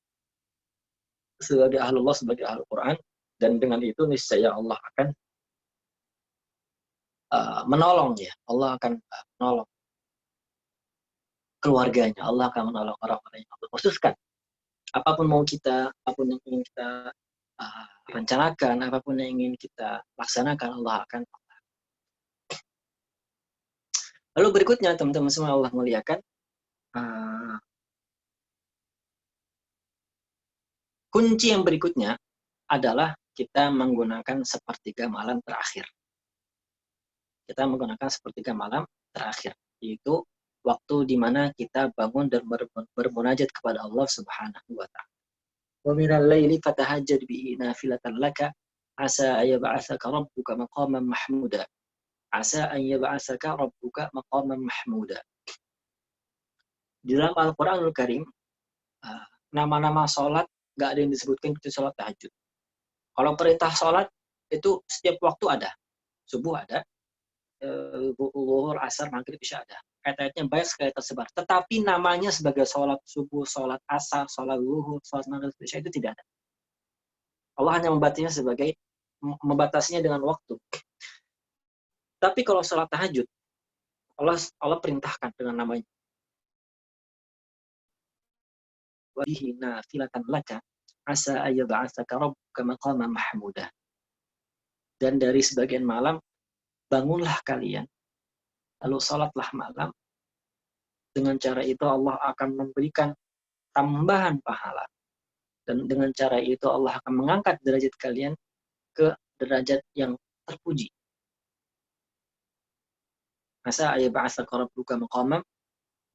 sebagai ahlullah, sebagai ahlul Quran, dan dengan itu niscaya Allah akan menolong ya. Allah akan menolong keluarganya, Allah akan menolong orang-orang yang Allah khususkan. Apapun mau kita, apapun yang ingin kita rencanakan, apapun yang ingin kita laksanakan, Allah akan. Lalu berikutnya, teman-teman semua Allah muliakan, kunci yang berikutnya adalah kita menggunakan sepertiga malam terakhir. Kita menggunakan sepertiga malam terakhir, yaitu waktu di mana kita bangun dan bermunajat kepada Allah Subhanahu wa taala. Wa minal laili fatahajjad bihi nafilatan laka asa ayyab'atsaka rabbuka maqaman mahmuda. Asa ayyab'atsaka rabbuka maqaman mahmuda. Di dalam Al-Qur'anul Karim, nama-nama salat enggak ada yang disebutkan kecuali salat tahajud. Kalau perintah salat itu setiap waktu ada. Subuh ada, zuhur, asar, maghrib, isya ada. Ayat-ayatnya banyak sekali tersebar. Tetapi namanya sebagai sholat subuh, sholat asar, sholat zuhur, sholat maghrib, isya itu tidak ada. Allah hanya membatasinya dengan waktu. Tapi kalau sholat tahajud, Allah perintahkan dengan namanya. Wa bihi nafilatan laka asa ayyab'atsaka rabbuka maqaman mahmuda. Dan dari sebagian malam bangunlah kalian, lalu salatlah malam. Dengan cara itu Allah akan memberikan tambahan pahala. Dan dengan cara itu Allah akan mengangkat derajat kalian ke derajat yang terpuji. Asa ayyab'atsaka rabbuka maqaman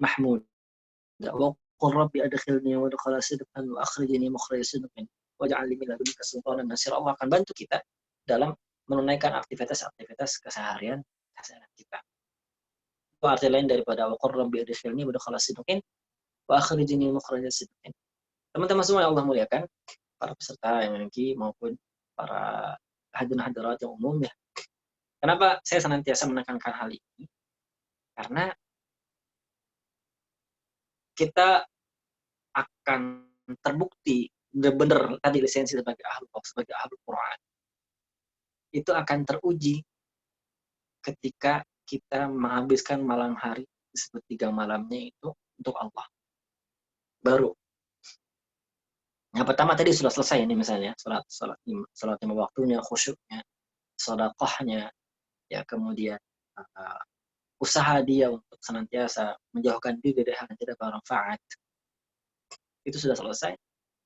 mahmud. Wa qul rabbi adkhilni mudkhala sidqin wa akhrijni mukhraja sidqin waj'al li min ladunka sultanan nasira. Allah akan bantu kita dalam menunaikan aktivitas-aktivitas keseharian kita. arti lain daripada wa qur rabbi adkhilni mudkhala sidqin wa akhrijni mukhraja sidqin. Teman-teman semua yang Allah muliakan, para peserta yang memiliki maupun para hadirin hadirat yang umum ya. Kenapa saya senantiasa menekankan hal ini? Karena kita akan terbukti benar-benar tadi lisensi sebagai ahlul Quran itu akan teruji ketika kita menghabiskan malam hari sepertiga malamnya itu untuk Allah. Baru. Yang pertama tadi sudah selesai ini misalnya salat lima waktunya, khusyuknya, sedekahnya, ya kemudian usaha dia untuk senantiasa menjauhkan diri dari hal yang tidak bermanfaat. Itu sudah selesai.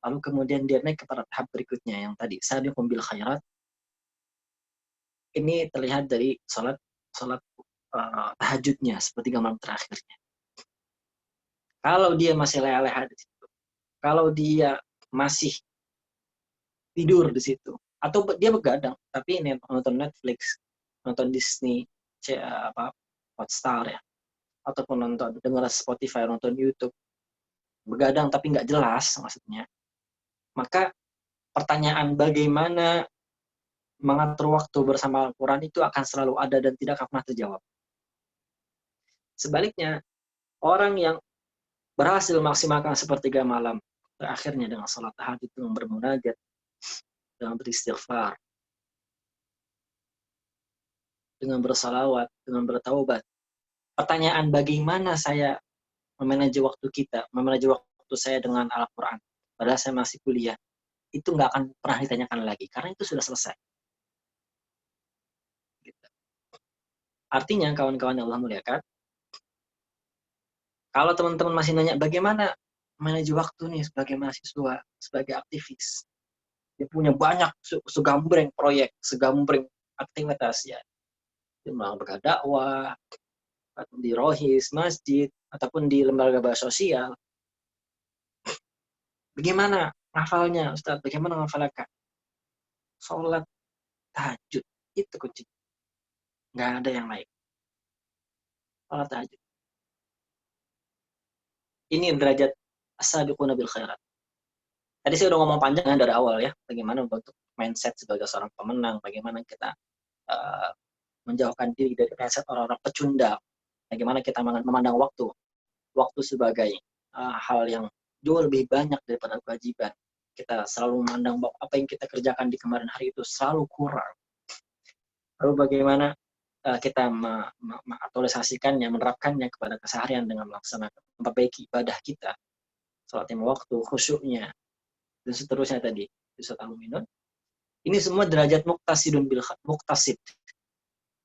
Lalu kemudian dia naik kepada tahap berikutnya yang tadi sabiqum bil khairat. Ini terlihat dari salat tahajudnya sepertiga malam terakhirnya. Kalau dia masih leha-leha di situ, kalau dia masih tidur di situ, atau dia begadang, tapi ini nonton Netflix, nonton Disney, Hotstar ya, ataupun nonton dengar Spotify, nonton YouTube, begadang tapi nggak jelas maksudnya, maka pertanyaan bagaimana mengatur waktu bersama Al-Quran itu akan selalu ada dan tidak akan pernah terjawab. Sebaliknya, orang yang berhasil memaksimalkan sepertiga malam terakhirnya dengan salat tahajud, dengan bermunajat, dengan beristighfar, dengan bersalawat, dengan bertaubat. Pertanyaan bagaimana saya memanage waktu kita, memanage waktu saya dengan Al-Quran, padahal saya masih kuliah, itu nggak akan pernah ditanyakan lagi, karena itu sudah selesai. Gitu. Artinya, kawan-kawan yang Allah muliakan, kalau teman-teman masih nanya bagaimana manage waktu nih sebagai mahasiswa, sebagai aktivis, dia punya banyak segambreng proyek, segambreng aktivitas ya, dia melakukan dakwah, di rohis, masjid, ataupun di lembaga sosial. Bagaimana ngafalnya, Ustaz? Bagaimana ngafalnya? Sholat tahajud, itu kunci. Nggak ada yang lain. Sholat tahajud. Ini derajat as-sabiquna bil khairat. Tadi saya udah ngomong panjang dari awal ya, bagaimana untuk mindset sebagai seorang pemenang, bagaimana kita menjauhkan diri dari mindset orang-orang pecundang, bagaimana kita memandang waktu sebagai hal yang jauh lebih banyak daripada kewajiban. Kita selalu memandang bahwa apa yang kita kerjakan di kemarin hari itu selalu kurang. Lalu bagaimana kita mengaktualisasikannya, menerapkannya kepada keseharian dengan melaksanakan, memperbaiki ibadah kita, salat lima waktu, khusyuknya, dan seterusnya tadi, surat Al-Mu'minun. Ini semua derajat muktasid,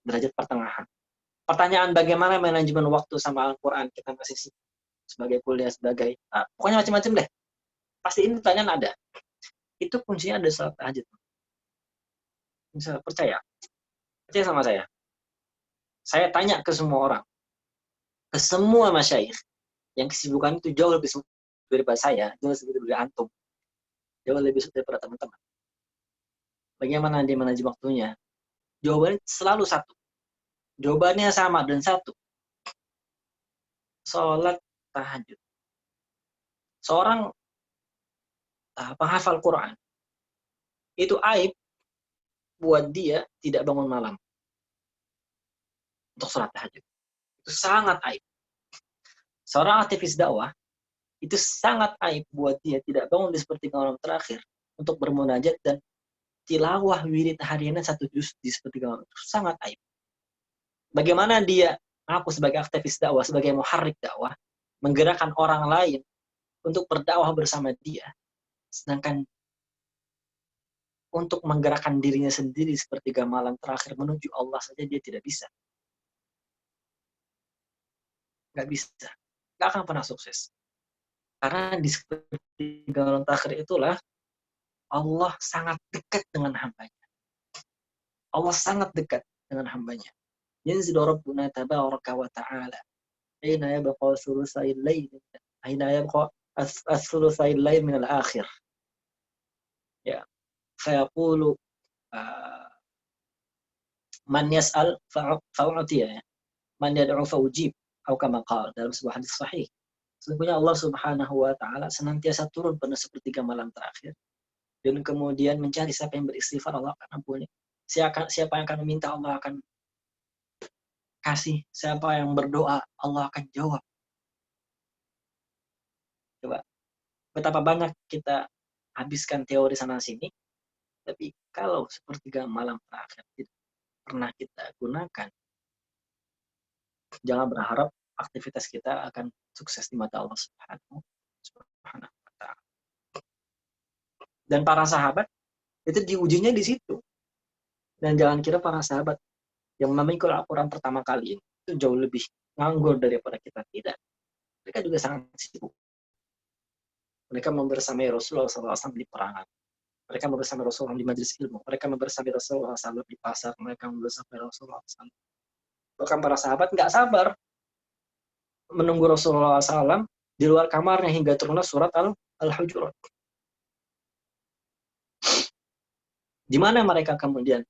derajat pertengahan. Pertanyaan bagaimana manajemen waktu sama Al-Quran, kita masih sebagai kuliah, sebagai pokoknya macam-macam deh. Pasti ini pertanyaan ada. Itu kuncinya ada salat tahajud. Bisa percaya sama saya. Saya tanya ke semua orang, ke semua masyayikh yang kesibukan itu jauh lebih sibuk daripada saya, jauh lebih dari antum, jauh lebih sibuk daripada teman-teman. Bagaimana dia manajemen waktunya? Jawabannya selalu satu. Jawabannya sama dan satu. Salat tahajud. Seorang penghafal Quran itu aib buat dia tidak bangun malam untuk sholat tahajud. Itu sangat aib. Seorang aktivis dakwah itu sangat aib buat dia tidak bangun di sepertiga malam terakhir untuk bermunajat dan tilawah wirid hariannya 1 juz di sepertiga malam. Itu sangat aib. Bagaimana dia aku sebagai aktivis dakwah, sebagai muharrik dakwah, menggerakkan orang lain untuk berdakwah bersama dia, sedangkan untuk menggerakkan dirinya sendiri sepertiga malam terakhir menuju Allah saja dia tidak bisa. Nggak bisa. Nggak akan pernah sukses. Karena di sepertiga malam terakhir itulah Allah sangat dekat dengan hambanya. Allah sangat dekat dengan hambanya. Yanzilu Rabbuna tabaraka wa ta'ala. Aina yabqa thulutsayil lail. Aina yabqa thulutsayil lail min al-akhir. Ya. Fayaqulu man yas'al fa'utiya. man yad'u faujib, atau kama qala dalam sebuah hadis sahih. Sesungguhnya Allah Subhanahu wa taala senantiasa turun pada sepertiga malam terakhir dan kemudian mencari siapa yang beristighfar, Allah akan ampuni. Siapa yang akan meminta, Allah akan kasih. Siapa yang berdoa, Allah akan jawab. Coba betapa banyak kita habiskan teori sana sini, tapi kalau sepertiga malam terakhir tidak pernah kita gunakan, jangan berharap aktivitas kita akan sukses di mata Allah Subhanahu wa taala. Dan para sahabat itu diujinya di situ. Dan jangan kira para sahabat yang memikul Al-Quran pertama kali itu jauh lebih nganggur daripada kita. Tidak. Mereka juga sangat sibuk. Mereka membersamai Rasulullah SAW di perangan. Mereka membersamai Rasulullah di majelis ilmu. Mereka membersamai Rasulullah SAW di pasar. Mereka membersamai Rasulullah SAW. Bahkan para sahabat nggak sabar menunggu Rasulullah SAW di luar kamarnya hingga turunlah surat Al-Hujurat. Di mana mereka kemudian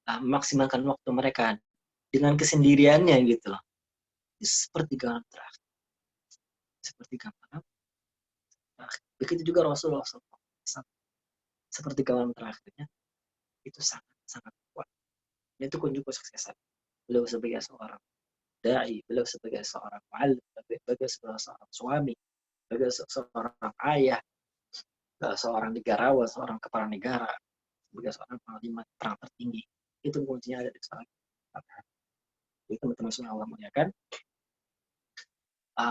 memaksimalkan waktu mereka dengan kesendiriannya gitu loh. Sepertiga malam terakhir. Sepertiga malam terakhir. Begitu juga Rasulullah SAW. Sepertiga malam terakhirnya itu sangat kuat. Dan itu kunjung kesuksesan. Beliau sebagai seorang dai, beliau sebagai seorang mu'allim, sebagai seorang suami, sebagai seorang ayah, seorang negarawan, seorang kepala negara, sebagai seorang panglima perang tertinggi. Itu kuncinya ada di salat. Jadi teman-teman semua Allah muliakan.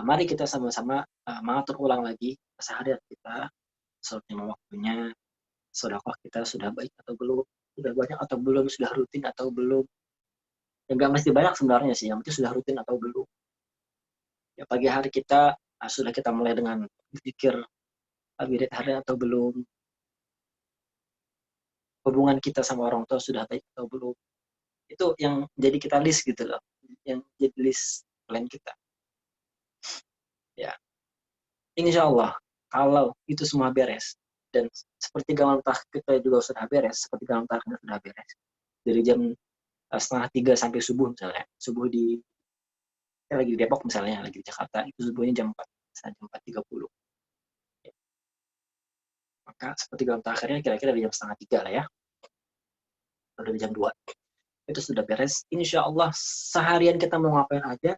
Mari kita sama-sama mengatur ulang lagi keseharian kita, sholat lima waktunya, sedekah kita sudah baik atau belum, sudah banyak atau belum, sudah rutin atau belum. Ya nggak mesti banyak sebenarnya sih, yang penting sudah rutin atau belum. Ya pagi hari kita sudah kita mulai dengan berpikir wirid harian atau belum. Hubungan kita sama orang tua sudah baik atau belum. Itu yang jadi kita list gitu loh, yang jadi list plan kita. Ya, insya Allah kalau itu semua beres dan seperti malam terakhir kita juga sudah beres, seperti malam terakhir sudah beres dari jam 2:30 sampai subuh misalnya, subuh lagi di Depok misalnya, lagi di Jakarta itu subuhnya jam 4 sampai jam 4:30. Ya. Maka seperti malam terakhirnya kira-kira di jam 2:30 lah ya, atau di jam 2 itu sudah beres. Insya Allah seharian kita mau ngapain aja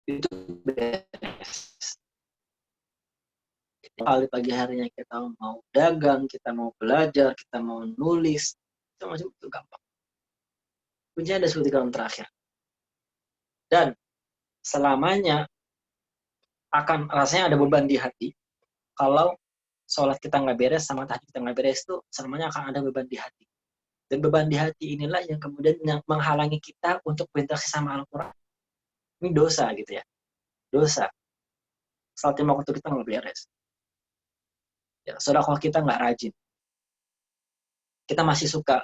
itu beres. Kali pagi harinya kita mau dagang, kita mau belajar, kita mau nulis, itu macam itu gampang. Kuncinya ada seperti malam terakhir. Dan selamanya akan rasanya ada beban di hati. Kalau sholat kita nggak beres sama tahajud kita nggak beres itu selamanya akan ada beban di hati. Dan beban di hati inilah yang kemudian yang menghalangi kita untuk berinteraksi sama Al-Quran. Ini dosa gitu ya. Dosa. Sholat lima waktu kita nggak beres. Ya, sedekah kita nggak rajin. Kita masih suka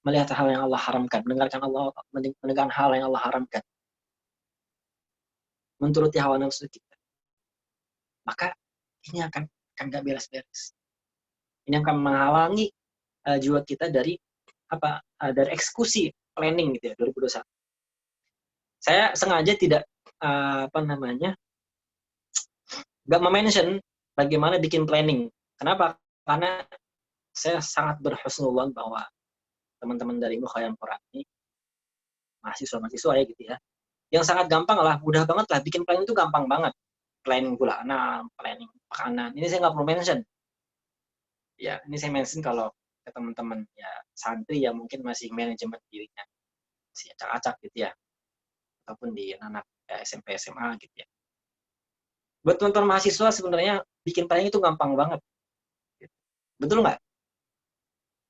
melihat hal yang Allah haramkan, mendengarkan hal yang Allah haramkan, menuruti hawa nafsu kita. Maka ini akan nggak beres-beres. Ini akan menghalangi jiwa kita dari dari eksekusi planning gitu ya 2021. Saya sengaja tidak nggak mention bagaimana bikin planning. Kenapa? Karena saya sangat berhusnudzon bahwa teman-teman dari Mukhayyam Quran ini mahasiswa ya gitu ya, yang sangat gampang lah, mudah banget lah bikin planning itu gampang banget. Planning bulanan, planning makanan. Ini saya nggak perlu mention. Ya, ini saya mention kalau ke teman-teman ya santri ya mungkin masih manajemen dirinya masih acak-acak gitu ya, ataupun di anak SMP SMA gitu ya. Buat teman-teman mahasiswa sebenarnya bikin planning itu gampang banget. Betul nggak?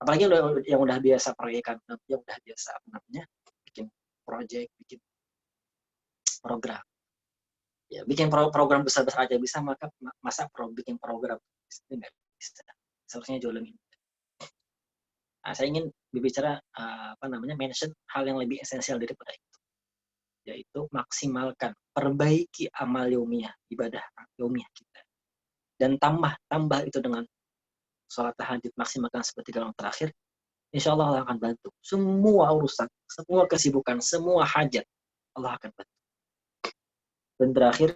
Apalagi yang udah biasa proyekan, yang udah biasa bikin proyek, bikin program. Ya, bikin program besar-besar aja bisa, maka masa bikin program itu nggak bisa. Seharusnya jauh lebih. Nah, saya ingin berbicara mention hal yang lebih esensial daripada itu, yaitu maksimalkan, perbaiki amal yaumiyah, ibadah yaumiyah kita, dan tambah itu dengan sholat tahajud, maksimalkan seperti malam terakhir, insya Allah Allah akan bantu. Semua urusan, semua kesibukan, semua hajat, Allah akan bantu. Dan terakhir,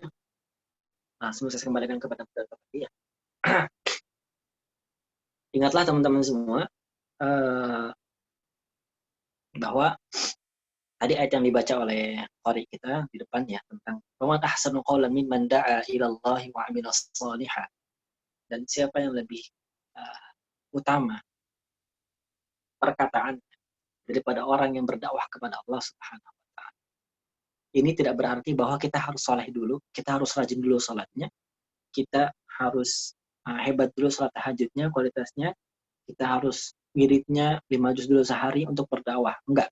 sebelum saya kembalikan kepada Bapak ya, ingatlah teman-teman semua bahwa tadi ayat yang dibaca oleh qari kita di depan ya tentang waman ahsanu qawlan mimman da'a ila Allah wa 'amila shalihan. Dan siapa yang lebih utama perkataan daripada orang yang berdakwah kepada Allah Subhanahu wa taala. Ini tidak berarti bahwa kita harus saleh dulu, kita harus rajin dulu salatnya, kita harus hebat dulu salat tahajudnya, kualitasnya, kita harus wiridnya 5 juz dulu sehari untuk berdakwah. Enggak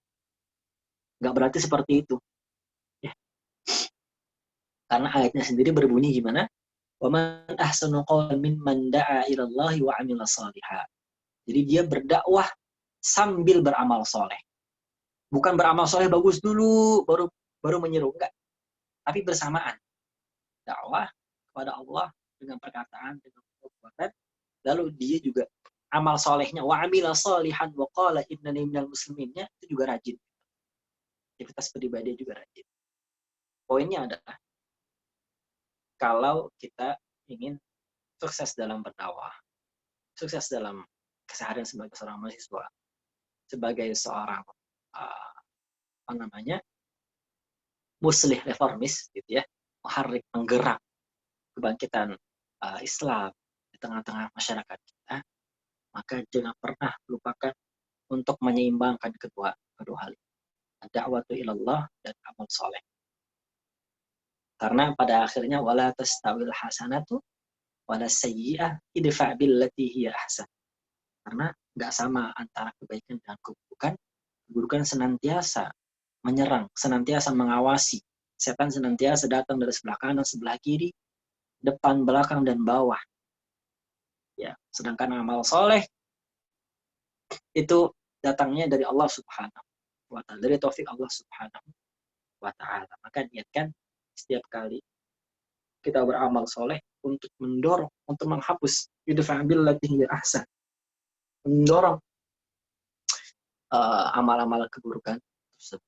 berarti seperti itu. Ya. Karena ayatnya sendiri berbunyi gimana? Wa man ahsanu qawlan mimman da'a ila Allah wa 'amila shalihan. Jadi dia berdakwah sambil beramal soleh. Bukan beramal soleh bagus dulu, baru menyeru. Enggak. Tapi bersamaan. Dakwah kepada Allah dengan perkataan, dengan perbuatan. Lalu dia juga amal solehnya. Wa amila shalihan wa qala innani minal musliminnya itu juga rajin. Aktivitas pribadi juga rajin. Poinnya adalah kalau kita ingin sukses dalam berdakwah, sukses dalam keseharian sebagai seorang mahasiswa, sebagai seorang muslih reformis gitu ya, muharrik penggerak kebangkitan Islam di tengah-tengah masyarakat kita, maka jangan pernah lupakan untuk menyeimbangkan kedua hal ini, dakwah ilallah dan amal soleh. Karena pada akhirnya wala tastawil hasanatu wala sayyi'ah idfa' billati hiya ahsan. Karena nggak sama antara kebaikan dan keburukan. Keburukan senantiasa menyerang, senantiasa mengawasi. Setan senantiasa datang dari sebelah kanan, sebelah kiri, depan, belakang, dan bawah. Ya, sedangkan amal soleh itu datangnya dari Allah Subhanahu wa ta'ala, dari taufik Allah Subhanahu wa ta'ala. Maka niatkan setiap kali kita beramal soleh untuk mendorong, untuk menghapus idfa' billati hiya ahsan, mendorong amal-amal keburukan tersebut.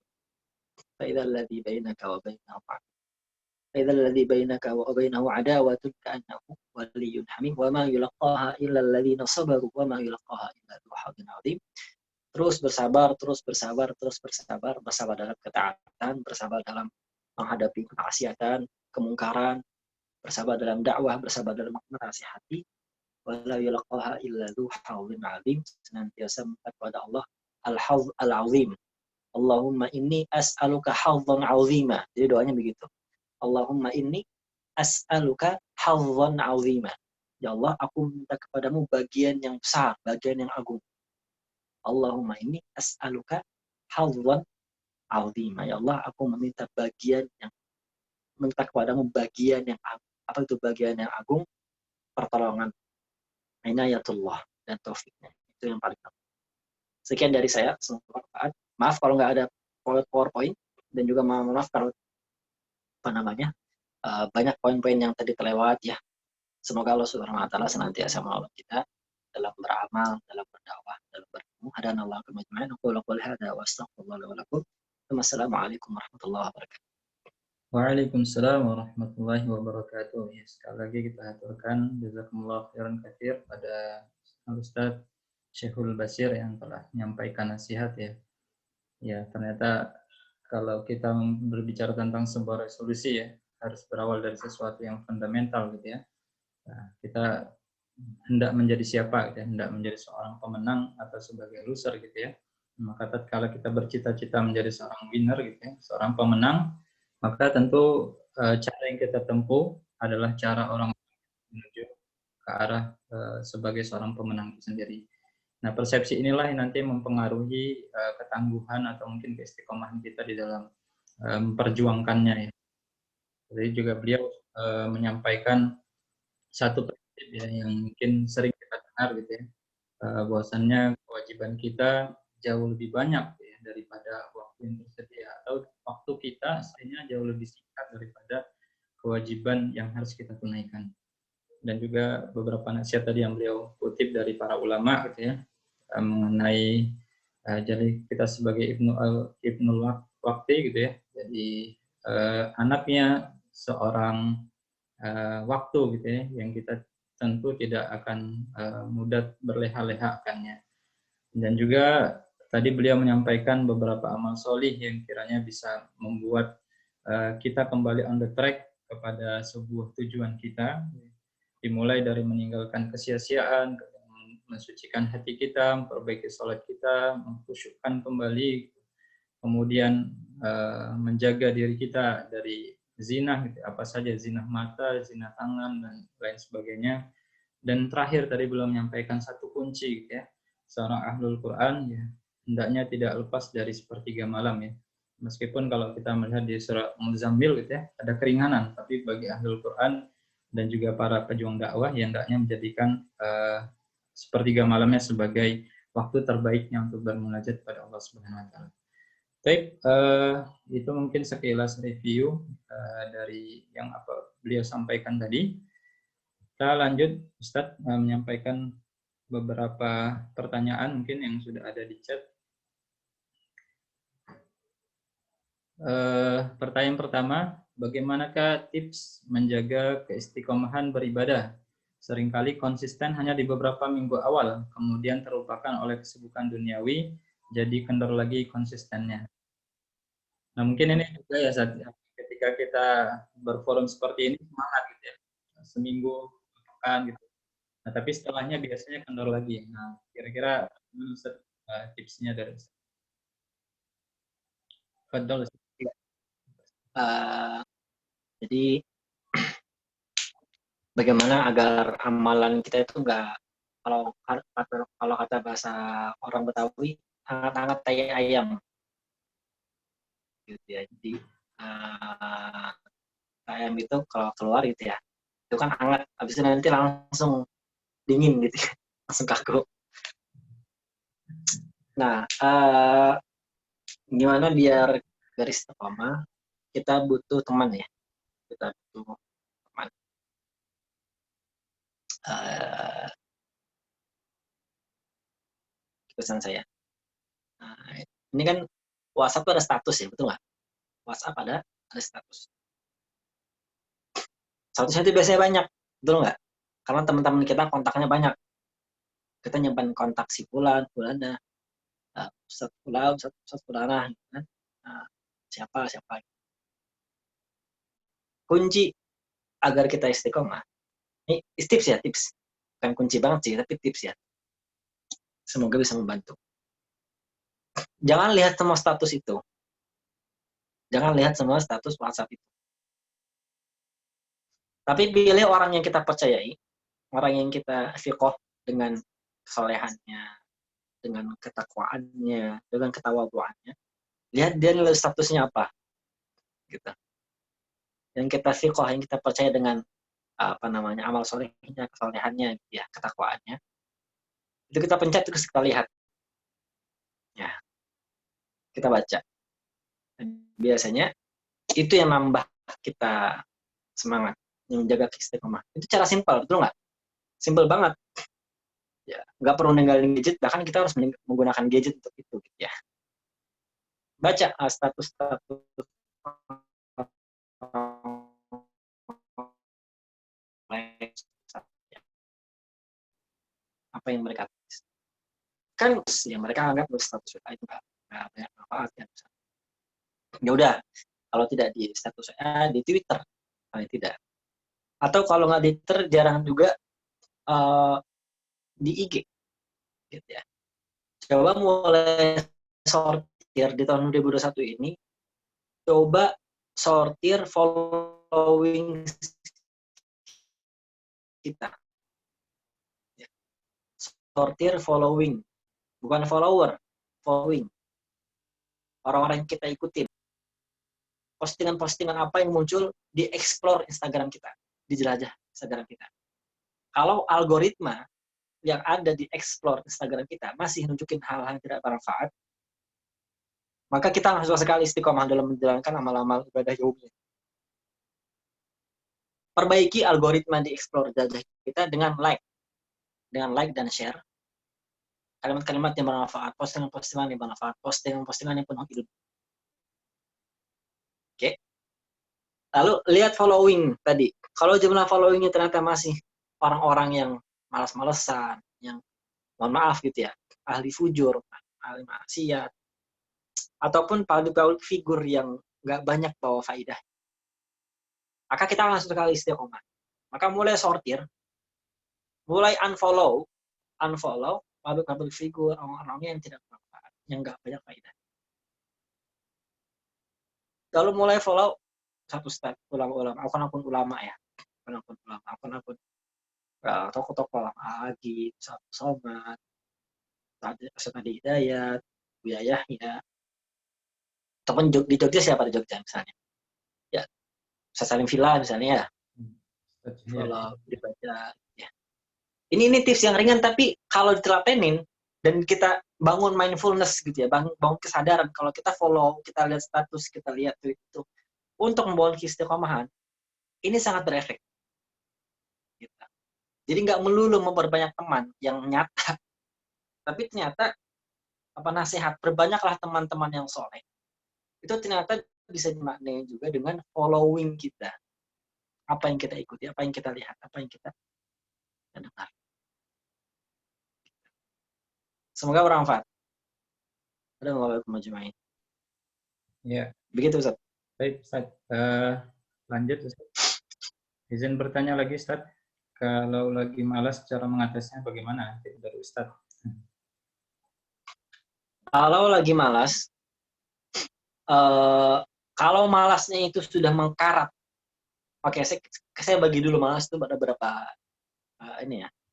فإذا الذي بينك وبينه عداوة كأنه ولي حميم وما يلقاها إلا الذين صبروا وما يلقاها إلا ذو حظ عظيم. Terus bersabar dalam ketaatan, bersabar dalam menghadapi kemaksiatan, kemungkaran, bersabar dalam dakwah, bersabar dalam menasihati. Wala yulqaha illa dzu hadzin azim, senantiasa minta kepada Allah al-hadzz al-azim. Allahumma inni as'aluka hadzan 'azima. Jadi doanya begitu. Allahumma inni as'aluka hadzan 'azima. Ya Allah, aku minta kepadamu bagian yang besar, bagian yang agung. Allahumma inni as'aluka hadzan 'azima. Ya Allah, aku meminta minta kepadamu bagian yang agung. Apa itu bagian yang agung? Pertolongan, inayatullah, dan taufiknya. Itu yang paling penting. Sekian dari saya, semoga bermanfaat. Maaf kalau nggak ada PowerPoint, dan juga maaf kalau banyak poin-poin yang tadi terlewat ya. Semoga Allah Subhanahu wa taala senantiasa menolong kita dalam beramal, dalam berdakwah, dalam berilmu. Hadanallahu ajma'in. Aqulu qouli hadza wa astaghfirullah li wa lakum. Wassalamualaikum warahmatullahi wabarakatuh. Waalaikumsalam warahmatullahi wabarakatuh. Ya, sekali lagi kita aturkan jazakumullah khairan katsir pada Ustaz Syekhul Basir yang telah menyampaikan nasihat ya. Ya, ternyata kalau kita berbicara tentang sebuah resolusi ya, harus berawal dari sesuatu yang fundamental gitu ya. Nah, kita hendak menjadi siapa gitu ya, hendak menjadi seorang pemenang atau sebagai loser gitu ya. Maka tatkala kita bercita-cita menjadi seorang winner gitu ya, seorang pemenang, maka tentu cara yang kita tempuh adalah cara orang menuju ke arah sebagai seorang pemenang itu sendiri. Nah, persepsi inilah yang nanti mempengaruhi ketangguhan atau mungkin keistiqomahan kita di dalam memperjuangkannya ya. Jadi juga beliau menyampaikan satu prinsip ya yang mungkin sering kita dengar gitu ya, bahwasannya kewajiban kita jauh lebih banyak ya, daripada waktu yang tersedia, atau waktu kita sebenarnya jauh lebih singkat daripada kewajiban yang harus kita tunaikan. Dan juga beberapa nasihat tadi yang beliau kutip dari para ulama gitu ya, mengenai Jadi kita sebagai Ibnul Waqti gitu ya. Jadi anaknya seorang waktu gitu ya, yang kita tentu tidak akan mudah berleha-leha akannya. Dan juga tadi beliau menyampaikan beberapa amal solih yang kiranya bisa membuat kita kembali on the track kepada sebuah tujuan kita, dimulai dari meninggalkan kesia-siaan, mensucikan hati kita, memperbaiki sholat kita, mengkhusyukkan kembali, kemudian menjaga diri kita dari zina, gitu, apa saja, zina mata, zina tangan, dan lain sebagainya. Dan terakhir tadi belum menyampaikan satu kunci, gitu ya, seorang ahlul Quran ya hendaknya tidak lepas dari sepertiga malam ya. Meskipun kalau kita melihat di surat Muzammil gitu ya, ada keringanan, tapi bagi ahlul Quran dan juga para pejuang dakwah yang hendaknya menjadikan sepertiga malamnya sebagai waktu terbaiknya untuk bermunajat pada Allah Subhanahu wa taala. Baik, itu mungkin sekilas review dari yang apa beliau sampaikan tadi. Kita lanjut, Ustadz menyampaikan beberapa pertanyaan mungkin yang sudah ada di chat. Pertanyaan pertama, bagaimanakah tips menjaga keistiqomahan beribadah? Seringkali konsisten hanya di beberapa minggu awal, kemudian terlupakan oleh kesibukan duniawi, jadi kendor lagi konsistennya. Nah mungkin ini juga ya saat ketika kita berforum seperti ini semangat gitu ya, seminggu pekan gitu. Nah tapi setelahnya biasanya kendor lagi. Nah kira-kira tipsnya dari Fadol. Jadi bagaimana agar amalan kita itu enggak, kalau kata bahasa orang Betawi, hangat-hangat tai ayam gitu ya. Jadi ayam itu kalau keluar gitu ya, itu kan hangat, habis itu nanti langsung dingin gitu ya, langsung kaku. Nah, gimana biar garis istiqomah? Kita butuh teman ya, kita butuh teman. Pesan saya. Nah, ini kan WhatsApp tuh ada status ya, betul nggak? WhatsApp ada status. Statusnya itu biasanya banyak, betul nggak? Karena teman-teman kita kontaknya banyak. Kita nyimpan kontak si fulan, fulana, Ustaz fulan, Ustaz fulana, gitu kan? Nah, siapa. Kunci agar kita istiqomah. Ini tips ya, tips. Bukan kunci banget sih, tapi tips ya. Semoga bisa membantu. Jangan lihat semua status itu. Jangan lihat semua status WhatsApp itu. Tapi pilih orang yang kita percayai, orang yang kita fiqh dengan kesolehannya, dengan ketakwaannya, dengan ketawaduannya. Lihat dia nilai statusnya apa. Gitu. Yang kita fiqh, yang kita percaya dengan amal solehnya, kesolehannya, ya, ketakwaannya. Itu kita pencet, terus kita lihat. Ya. Kita baca. Biasanya itu yang nambah kita semangat, yang menjaga istiqomah. Itu cara simpel, betul nggak? Simpel banget. Ya, nggak perlu ninggalin gadget, bahkan kita harus menggunakan gadget untuk itu, gitu ya. Baca status-status apa yang mereka tulis. Kan ya mereka anggap status itu nggak banyak manfaat ya. Ya udah, kalau tidak di status di Twitter, paling tidak. Atau kalau nggak di Twitter, jarang juga di IG, gitu ya. Coba mulai sortir di tahun 2021 ini, coba sortir following kita. Sortir following, bukan follower, following. Orang-orang yang kita ikutin. Postingan-postingan apa yang muncul di explore Instagram kita, di jelajah Instagram kita. Kalau algoritma yang ada di explore Instagram kita masih nunjukin hal-hal yang tidak bermanfaat, maka kita langsung sekali istiqomah dalam menjalankan amal-amal ibadah yaumiyah. Perbaiki algoritma di explore jelajah kita dengan like dan share. kalimat-kalimat yang bermanfaat, postingan-postingan yang bermanfaat, postingan-postingan yang penuh ilmu. Oke. Lalu lihat following tadi. Kalau jumlah followingnya ternyata masih orang-orang yang malas-malesan, yang mohon maaf gitu ya, ahli fujur, ahli maksiat, ataupun public figur yang nggak banyak bawa faidah, maka kita langsung sekali istiqomah. Maka mulai sortir, mulai unfollow public figur, orang-orang yang tidak bermanfaat, yang nggak banyak faidah. Lalu mulai follow satu step ulama-ulama, akun-akun ulama ya, akun-akun tokoh-tokoh lagi, Somad, Ustaz Hidayat, Buya Yahya, ataupun di Jogja siapa di Jogja misalnya, ya Ustaz Salim Villa misalnya ya, kalau dibaca ya. Ini tips yang ringan, tapi kalau ditelatenin dan kita bangun mindfulness gitu ya, bangun kesadaran, kalau kita follow, kita lihat status, kita lihat tweet itu, untuk membangun keistiqomahan, ini sangat berefek. Gitu. Jadi nggak melulu memperbanyak teman yang nyata, tapi ternyata nasihat, perbanyaklah teman-teman yang soleh. Itu ternyata bisa dimaknai juga dengan following kita. Apa yang kita ikuti, apa yang kita lihat, apa yang kita dengar. Semoga bermanfaat. Assalamualaikum warahmatullahi wabarakatuh. Ya. Begitu Ustaz. Baik Ustaz. Lanjut Ustaz. Izin bertanya lagi Ustaz. Kalau lagi malas cara mengatasinya bagaimana? Dari Ustaz. Kalau lagi malas, kalau malasnya itu sudah mengkarat, oke, saya bagi dulu malas itu ada berapa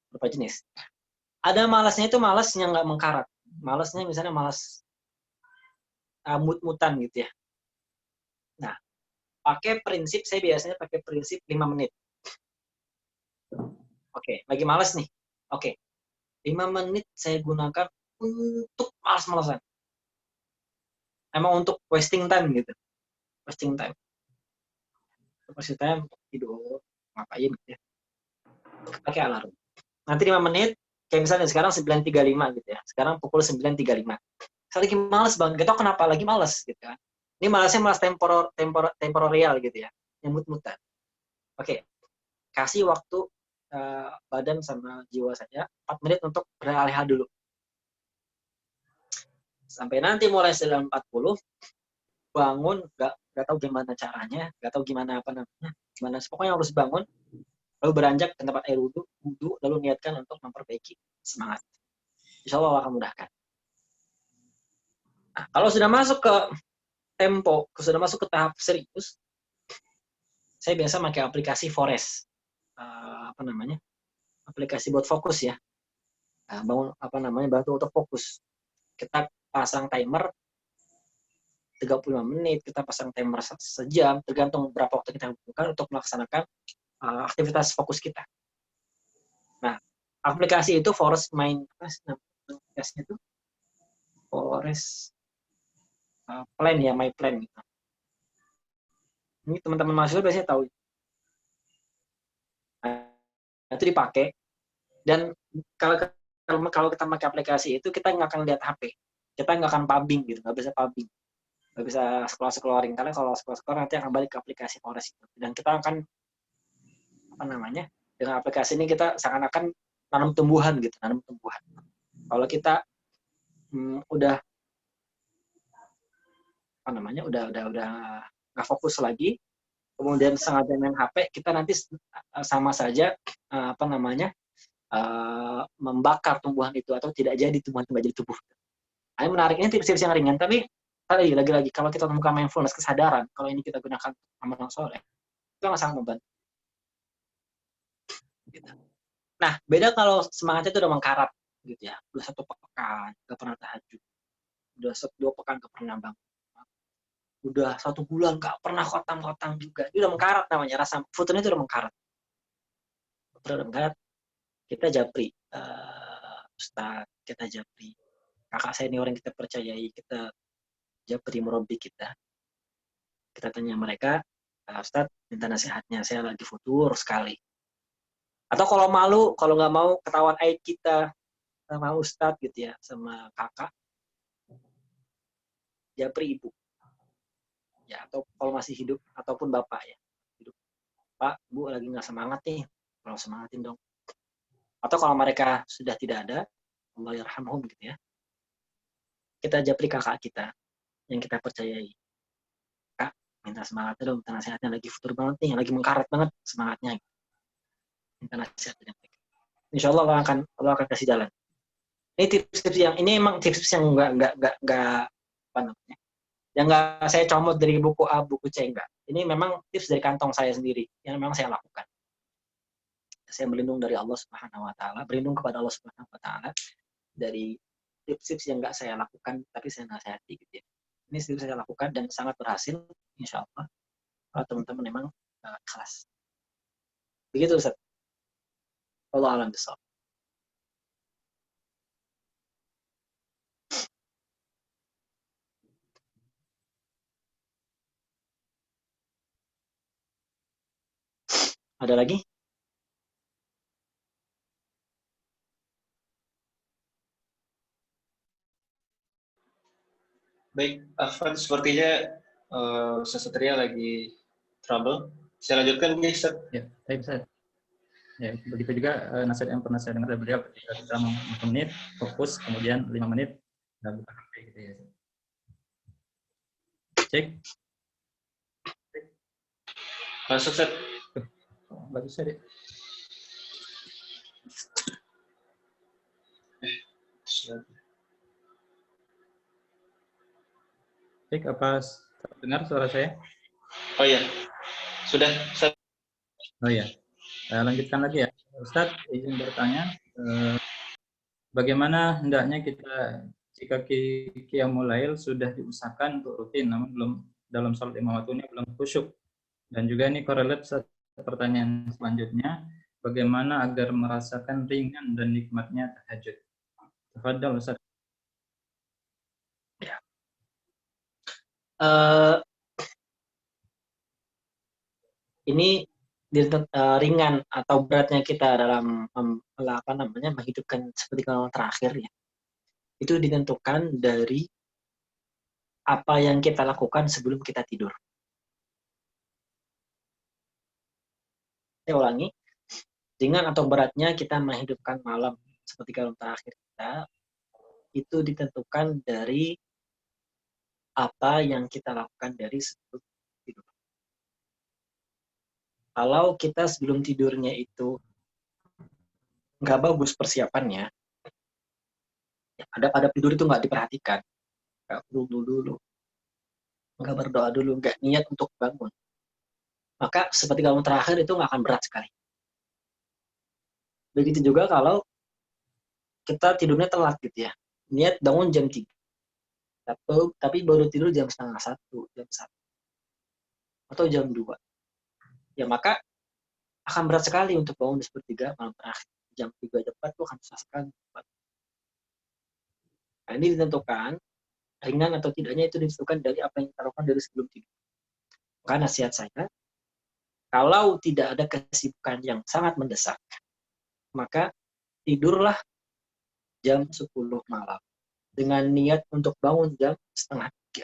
berapa jenis. Ada malasnya itu malas yang nggak mengkarat. Malasnya misalnya malas mut-mutan gitu ya. Nah, saya biasanya pakai prinsip 5 menit. Oke, lagi malas nih. Oke, 5 menit saya gunakan untuk malas-malasan. Emang untuk wasting time gitu. Wasting time untuk tidur, ngapain gitu ya. Pakai alarm. Nanti 5 menit, kayak misalnya sekarang 9.35 gitu ya. Sekarang pukul 9.35. Saya lagi malas banget, gak tau kenapa lagi malas gitu kan. Ini malasnya malas temporarial gitu ya. Yang mut-mutan. Oke. Kasih waktu badan sama jiwa saja 4 menit untuk beralih dulu. Sampai nanti mulai 9.40 bangun, gak tahu gimana caranya, gak tahu gimana pokoknya harus bangun, lalu beranjak ke tempat air wudhu, lalu niatkan untuk memperbaiki semangat. Insya Allah akan mudahkan. Nah, kalau sudah masuk ke tempo, sudah masuk ke tahap serius, saya biasa pakai aplikasi Forest, aplikasi buat fokus ya, bantu untuk fokus. Kita pasang timer 35 menit, kita pasang timer sejam, tergantung berapa waktu kita butuhkan untuk melaksanakan aktivitas fokus kita. Nah, aplikasi itu Forest aplikasinya itu Forest Plan ya, My Plan gitu. Ini teman-teman mahasiswa biasanya tahu. Nah, itu dipakai, dan kalau kita pakai aplikasi itu kita nggak akan lihat HP, kita nggak akan pubbing gitu, nggak bisa pubbing, nggak bisa scrolling, karena kalau scroll nanti akan balik ke aplikasi Forest itu, dan kita akan dengan aplikasi ini kita seakan-akan nanam tumbuhan. Kalau kita udah nggak fokus lagi, kemudian sengaja main HP, kita nanti sama saja membakar tumbuhan itu, atau tidak jadi tumbuhan itu nggak jadi tumbuh. Ini menarik, ini tips-tips yang ringan, tapi lagi-lagi kalau kita temukan mindfulness, kesadaran, kalau ini kita gunakan amal soleh, itu sangat membantu. Gitu. Nah, beda kalau semangatnya itu udah mengkarat gitu ya, udah 1 pekan nggak pernah tahajud, udah 2 pekan nggak pernah bangun, udah 1 bulan nggak pernah khotam juga, itu udah mengkarat namanya, rasa futurnya itu udah mengkarat. Kita japri Ustaz, kita japri kakak senior yang kita percayai, kita japri murabi kita tanya mereka, Ustaz minta nasihatnya, saya lagi futur sekali. Atau kalau malu, kalau nggak mau ketahuan aib kita, sama ustadz gitu ya, sama kakak, japri ibu. Ya, atau kalau masih hidup, ataupun bapak ya. Hidup. Pak, Bu lagi nggak semangat nih, kalau semangatin dong. Atau kalau mereka sudah tidak ada, Allah yarhamhum gitu ya, kita japri kakak kita yang kita percayai. Kak, minta semangat dong, minta nasihatnya, lagi futur banget nih, lagi mengkaret banget semangatnya. Minta nasihatnya. Insya Allah Allah akan kasih jalan. Ini tips-tips yang ini emang tips yang nggak apa namanya, yang nggak saya comot dari buku A, buku C, enggak. Ini memang tips dari kantong saya sendiri yang memang saya lakukan. Saya berlindung dari Allah Subhanahu Wa Taala, berlindung kepada Allah Subhanahu Wa Taala dari tips-tips yang nggak saya lakukan, tapi saya nasihati gitu ya. Ini tips saya lakukan dan sangat berhasil, insya Allah. Kalau teman-teman memang ikhlas. Begitu Ustaz. Allah alam bisawab. Ada lagi? Baik, Afan, sepertinya Ustaz Satria lagi trouble. Saya lanjutkan, Ustaz. Ya, baik Ustaz. Ya, begitu juga nasihat yang pernah saya dengar dari beliau ketika kita 5 menit fokus, kemudian 5 menit dan buka HP gitu ya. Cek. Masuk, Ustaz. Bagus ya, Dek. Cek, apa dengar suara saya? Oh iya, sudah, Ustaz. Oh iya, lanjutkan lagi ya. Ustadz, izin bertanya, bagaimana hendaknya kita jika qiyamul lail sudah diusahakan untuk rutin, namun belum dalam salat 5 waktu ini belum khusyuk. Dan juga ini korelate pertanyaan selanjutnya, bagaimana agar merasakan ringan dan nikmatnya tahajud? Tafadhal Ustaz. Ya. Ini ringan atau beratnya kita dalam apa namanya menghidupkan seperti kalau terakhir ya, itu ditentukan dari apa yang kita lakukan sebelum kita tidur. Saya ulangi, ringan atau beratnya kita menghidupkan malam seperti kalau terakhir kita, itu ditentukan dari apa yang kita lakukan dari sebelum tidur. Kalau kita sebelum tidurnya itu nggak bagus persiapannya, ya, pada tidur itu nggak diperhatikan, nggak dulu, nggak berdoa dulu, nggak niat untuk bangun, maka seperti kamu terakhir itu nggak akan berat sekali. Begitu juga kalau kita tidurnya telat gitu ya, niat bangun jam 3, tapi baru tidur jam setengah 1, jam 1, atau jam 2, ya maka akan berat sekali untuk bangun di sepertiga malam terakhir. Jam 3, jam 4 itu akan susah sekali. Nah, ini ditentukan, ringan atau tidaknya itu ditentukan dari apa yang kita lakukan dari sebelum tidur. Maka nasihat saya, kalau tidak ada kesibukan yang sangat mendesak, maka tidurlah jam 10 malam. Dengan niat untuk bangun jam setengah 3.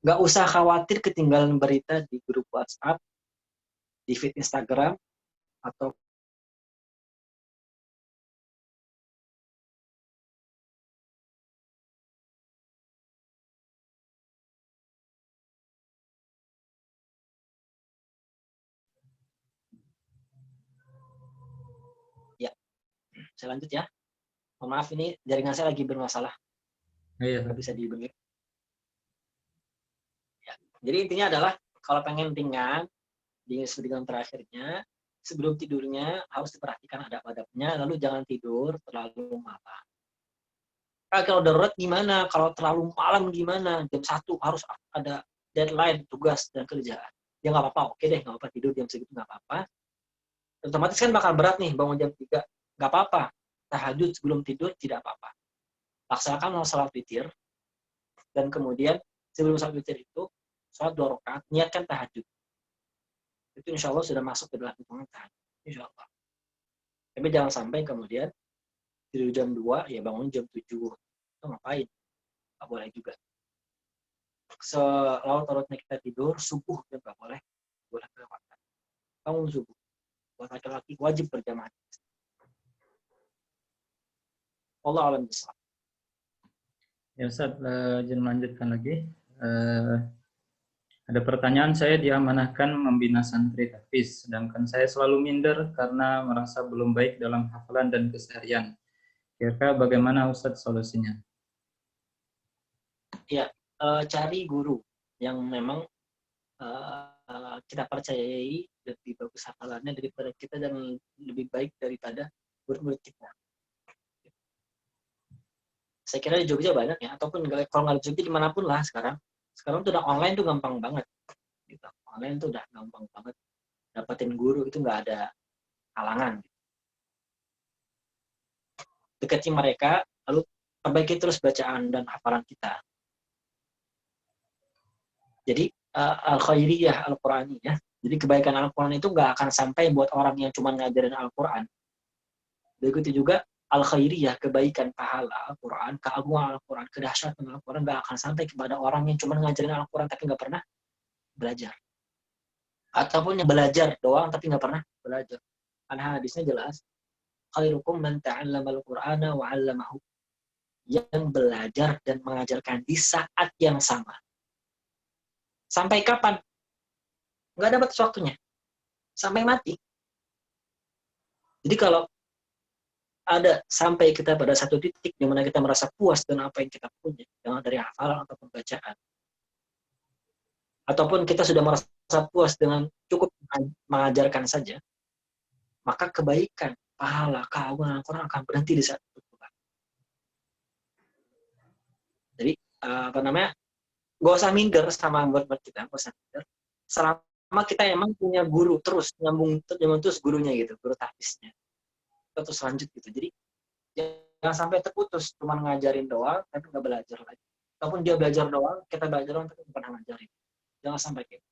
Nggak usah khawatir ketinggalan berita di grup WhatsApp, di feed Instagram, atau ya, saya lanjut ya. Mohon maaf, ini jaringan saya lagi bermasalah. Iya. Nggak bisa dihubungi. Ya. Jadi intinya adalah kalau pengen ringan di sebelum terakhirnya, sebelum tidurnya harus diperhatikan adab-adabnya, lalu jangan tidur terlalu malam. Kalau darurat gimana? Kalau terlalu malam gimana? Jam 1 harus ada deadline, tugas, dan kerjaan. Ya nggak apa-apa, oke deh, nggak apa-apa tidur jam segitu, nggak apa-apa. Otomatis kan bakal berat nih, bangun jam 3. Nggak apa-apa, tahajud sebelum tidur tidak apa-apa. Laksanakan sholat witir, dan kemudian sebelum sholat witir itu, sholat 2 rakaat, niatkan tahajud. Itu insya Allah sudah masuk ke dalam hitungan tahajud. Insya Allah. Tapi jangan sampai kemudian tidur jam 2, ya bangun jam 7. Itu ngapain? Nggak boleh juga. Selaut-lautnya kita tidur, subuh juga nggak boleh. Boleh kelewatan. Bangun subuh. Buat laki-laki wajib berjamaah. Allah alam bisawab. Ya Ustaz, izin melanjutkan lagi. Ada pertanyaan, saya diamanahkan membina santri tahfiz, sedangkan saya selalu minder karena merasa belum baik dalam hafalan dan keseharian. Kira-kira bagaimana Ustaz solusinya? Ya, cari guru yang memang kita percayai lebih bagus hafalannya daripada kita dan lebih baik daripada murid-murid kita. Saya kira di Jogja banyak ya, ataupun kalau nggak di Jogja dimanapun lah sekarang. Sekarang tuh udah online tuh gampang banget. Gitu. Online tuh udah gampang banget. Dapetin guru itu nggak ada halangan. Dekati mereka, lalu perbaiki terus bacaan dan hafalan kita. Jadi al-khairiyah al-Qur'aniyah. Jadi kebaikan Al-Quran itu nggak akan sampai buat orang yang cuma ngajarin Al-Quran. Begitu juga al-khairiyah, kebaikan pahala Al-Quran, keagungan Al-Quran, kedahsyatan Al-Quran nggak akan sampai kepada orang yang cuma ngajarin Al-Quran tapi nggak pernah belajar. Ataupun yang belajar doang tapi nggak pernah belajar. Karena hadisnya jelas, khairukum man ta'allama al-Qur'ana wa 'allamahu. Yang belajar dan mengajarkan di saat yang sama. Sampai kapan? Nggak ada batas waktunya. Sampai mati. Jadi kalau ada sampai kita pada satu titik di mana kita merasa puas dengan apa yang kita punya, dengan dari hafalan ataupun bacaan, ataupun kita sudah merasa puas dengan cukup mengajarkan saja, maka kebaikan, pahala, keagungan Al-Quran akan berhenti di saat itu. Jadi apa namanya? Gak usah minder sama murid kita, gak usah minder. Selama kita emang punya guru terus nyambung terus gurunya gitu, guru tahfiznya. Kita terus lanjut gitu. Jadi jangan sampai terputus, cuma ngajarin doang tapi nggak belajar lagi. Ataupun dia belajar doang, kita belajar doang tapi nggak pernah ngajarin. Jangan sampai gitu.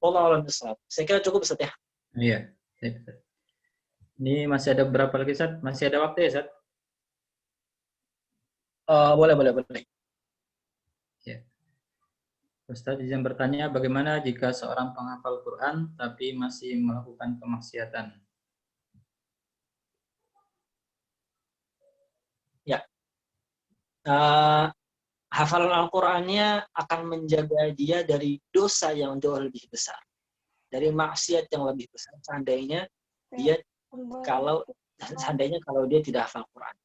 Allah alam bisawab. Saya kira cukup Ustaz ya. Iya. Ini masih ada berapa lagi Ustaz? Masih ada waktu ya Ustaz? Boleh. Ya. Ustaz izin bertanya, bagaimana jika seorang penghafal Quran tapi masih melakukan kemaksiatan? Ya. Hafalan Al-Qur'annya akan menjaga dia dari dosa yang jauh lebih besar. Dari maksiat yang lebih besar. Seandainya kalau dia tidak hafal Quran.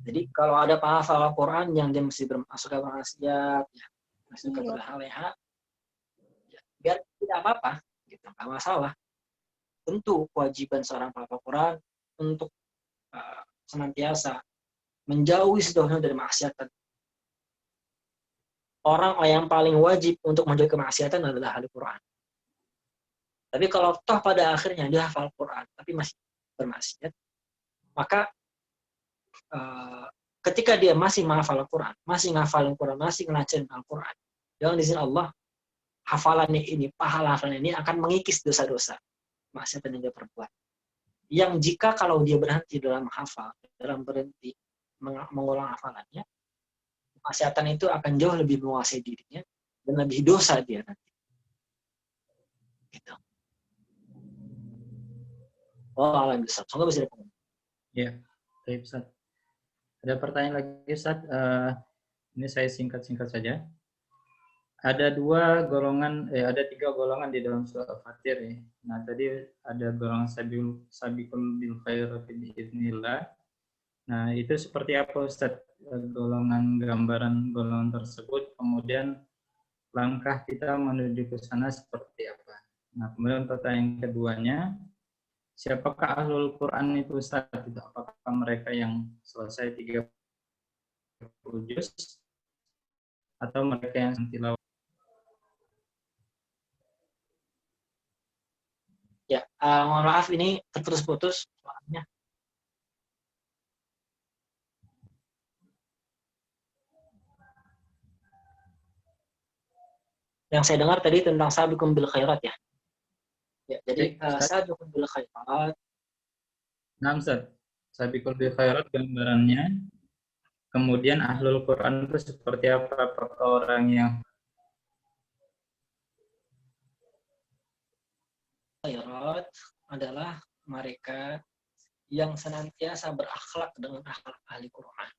Jadi kalau ada penghafal Al-Quran yang dia mesti bermasuk ke maksiat, ya, masuk ke hal yang ya, biar tidak apa-apa, gitu, nggak masalah. Tentu kewajiban seorang penghafal Quran untuk senantiasa menjauhi sejauhnya dari maksiatan. Orang yang paling wajib untuk menjauhi kemaksiatan adalah ahli Quran. Tapi kalau toh pada akhirnya dia hafal Quran tapi masih bermaksiat, maka ketika dia masih menghafal Al-Quran, masih ngafalin Quran, masih ngelajarin Al-Quran, dengan izin Allah, hafalannya ini, pahala hafalannya ini akan mengikis dosa-dosa maksiat yang dia perbuat. Yang jika kalau dia berhenti dalam hafal, dalam berhenti mengulang hafalannya, maksiatan itu akan jauh lebih menguasai dirinya dan lebih dosa dia nanti. Gitu. Oh, alhamdulillah. Semoga bisa dipahami. Ya, baik Ustaz. Ada pertanyaan lagi Ustaz. Ini saya singkat-singkat saja. Ada tiga golongan di dalam surah Al-Fatir. Ya. Nah, tadi ada golongan sabiqul bil khair biidznillah. Nah, itu seperti apa Ustaz? Golongan gambaran golongan tersebut, kemudian langkah kita menuju ke sana seperti apa? Nah, kemudian pertanyaan keduanya, siapakah ahlul Quran itu Ustaz? Apakah mereka yang selesai 30 juz atau mereka yang tilawah? Ya, mohon maaf ini terputus-putus soalnya. Yang saya dengar tadi tentang sabiqum bil khairat ya. Ya, jadi Ustaz. sabiqum bil khairat. Nah, Ustaz. Sabiqul bil khairat gambarannya. Kemudian ahlul Quran itu seperti apa? Apakah orang yang Khairat adalah mereka yang senantiasa berakhlak dengan akhlak ahli Quran.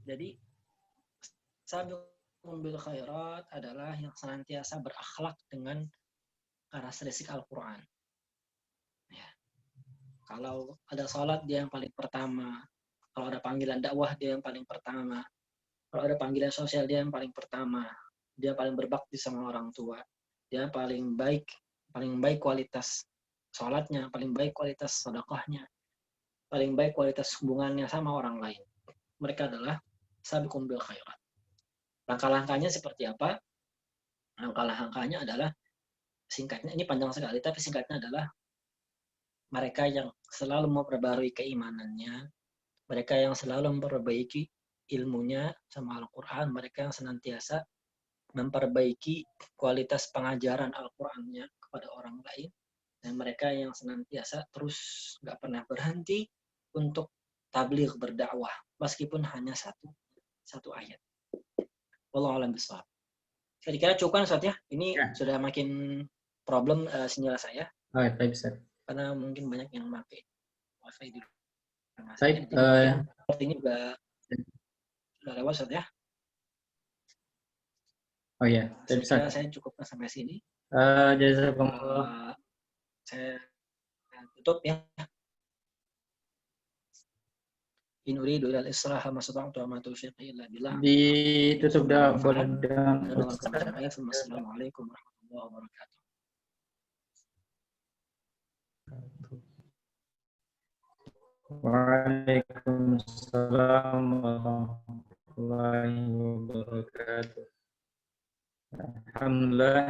Jadi sabiqum bil khairat adalah yang senantiasa berakhlak dengan karakteristik Al-Quran. Ya. Kalau ada sholat dia yang paling pertama, kalau ada panggilan dakwah dia yang paling pertama, kalau ada panggilan sosial dia yang paling pertama, dia paling berbakti sama orang tua, dia paling baik kualitas sholatnya, paling baik kualitas sedekahnya, paling baik kualitas hubungannya sama orang lain. Mereka adalah sabiqum bil khairat. Langkah-langkahnya seperti apa? Langkah-langkahnya adalah singkatnya, ini panjang sekali, tapi singkatnya adalah mereka yang selalu memperbarui keimanannya, mereka yang selalu memperbaiki ilmunya sama Al-Quran, mereka yang senantiasa memperbaiki kualitas pengajaran Al-Qurannya kepada orang lain, dan mereka yang senantiasa terus nggak pernah berhenti untuk tabligh berdakwah, meskipun hanya satu ayat. Wallahu a'lam bishawab. Kira-kira cukup kan Ustaz ya? Ini Ya. sudah makin problem sinyal saya, Oh, ya, baik, Ustaz. karena mungkin banyak yang pakai wifi di rumah Baik, saya. Sepertinya juga sudah lewat Ustaz ya. oh ya, Saya baik, kira Ustaz. saya cukupkan sampai sini. Jazakumullah. Saya tutup ya. In uridu ilal islaha ma stata'tu wa ma taufiqi illa billah. Ditutup dah, boleh dengan Ustaz. Assalamualaikum warahmatullahi wabarakatuh. Waalaikumsalam warahmatullahi wabarakatuh. Alhamdulillah.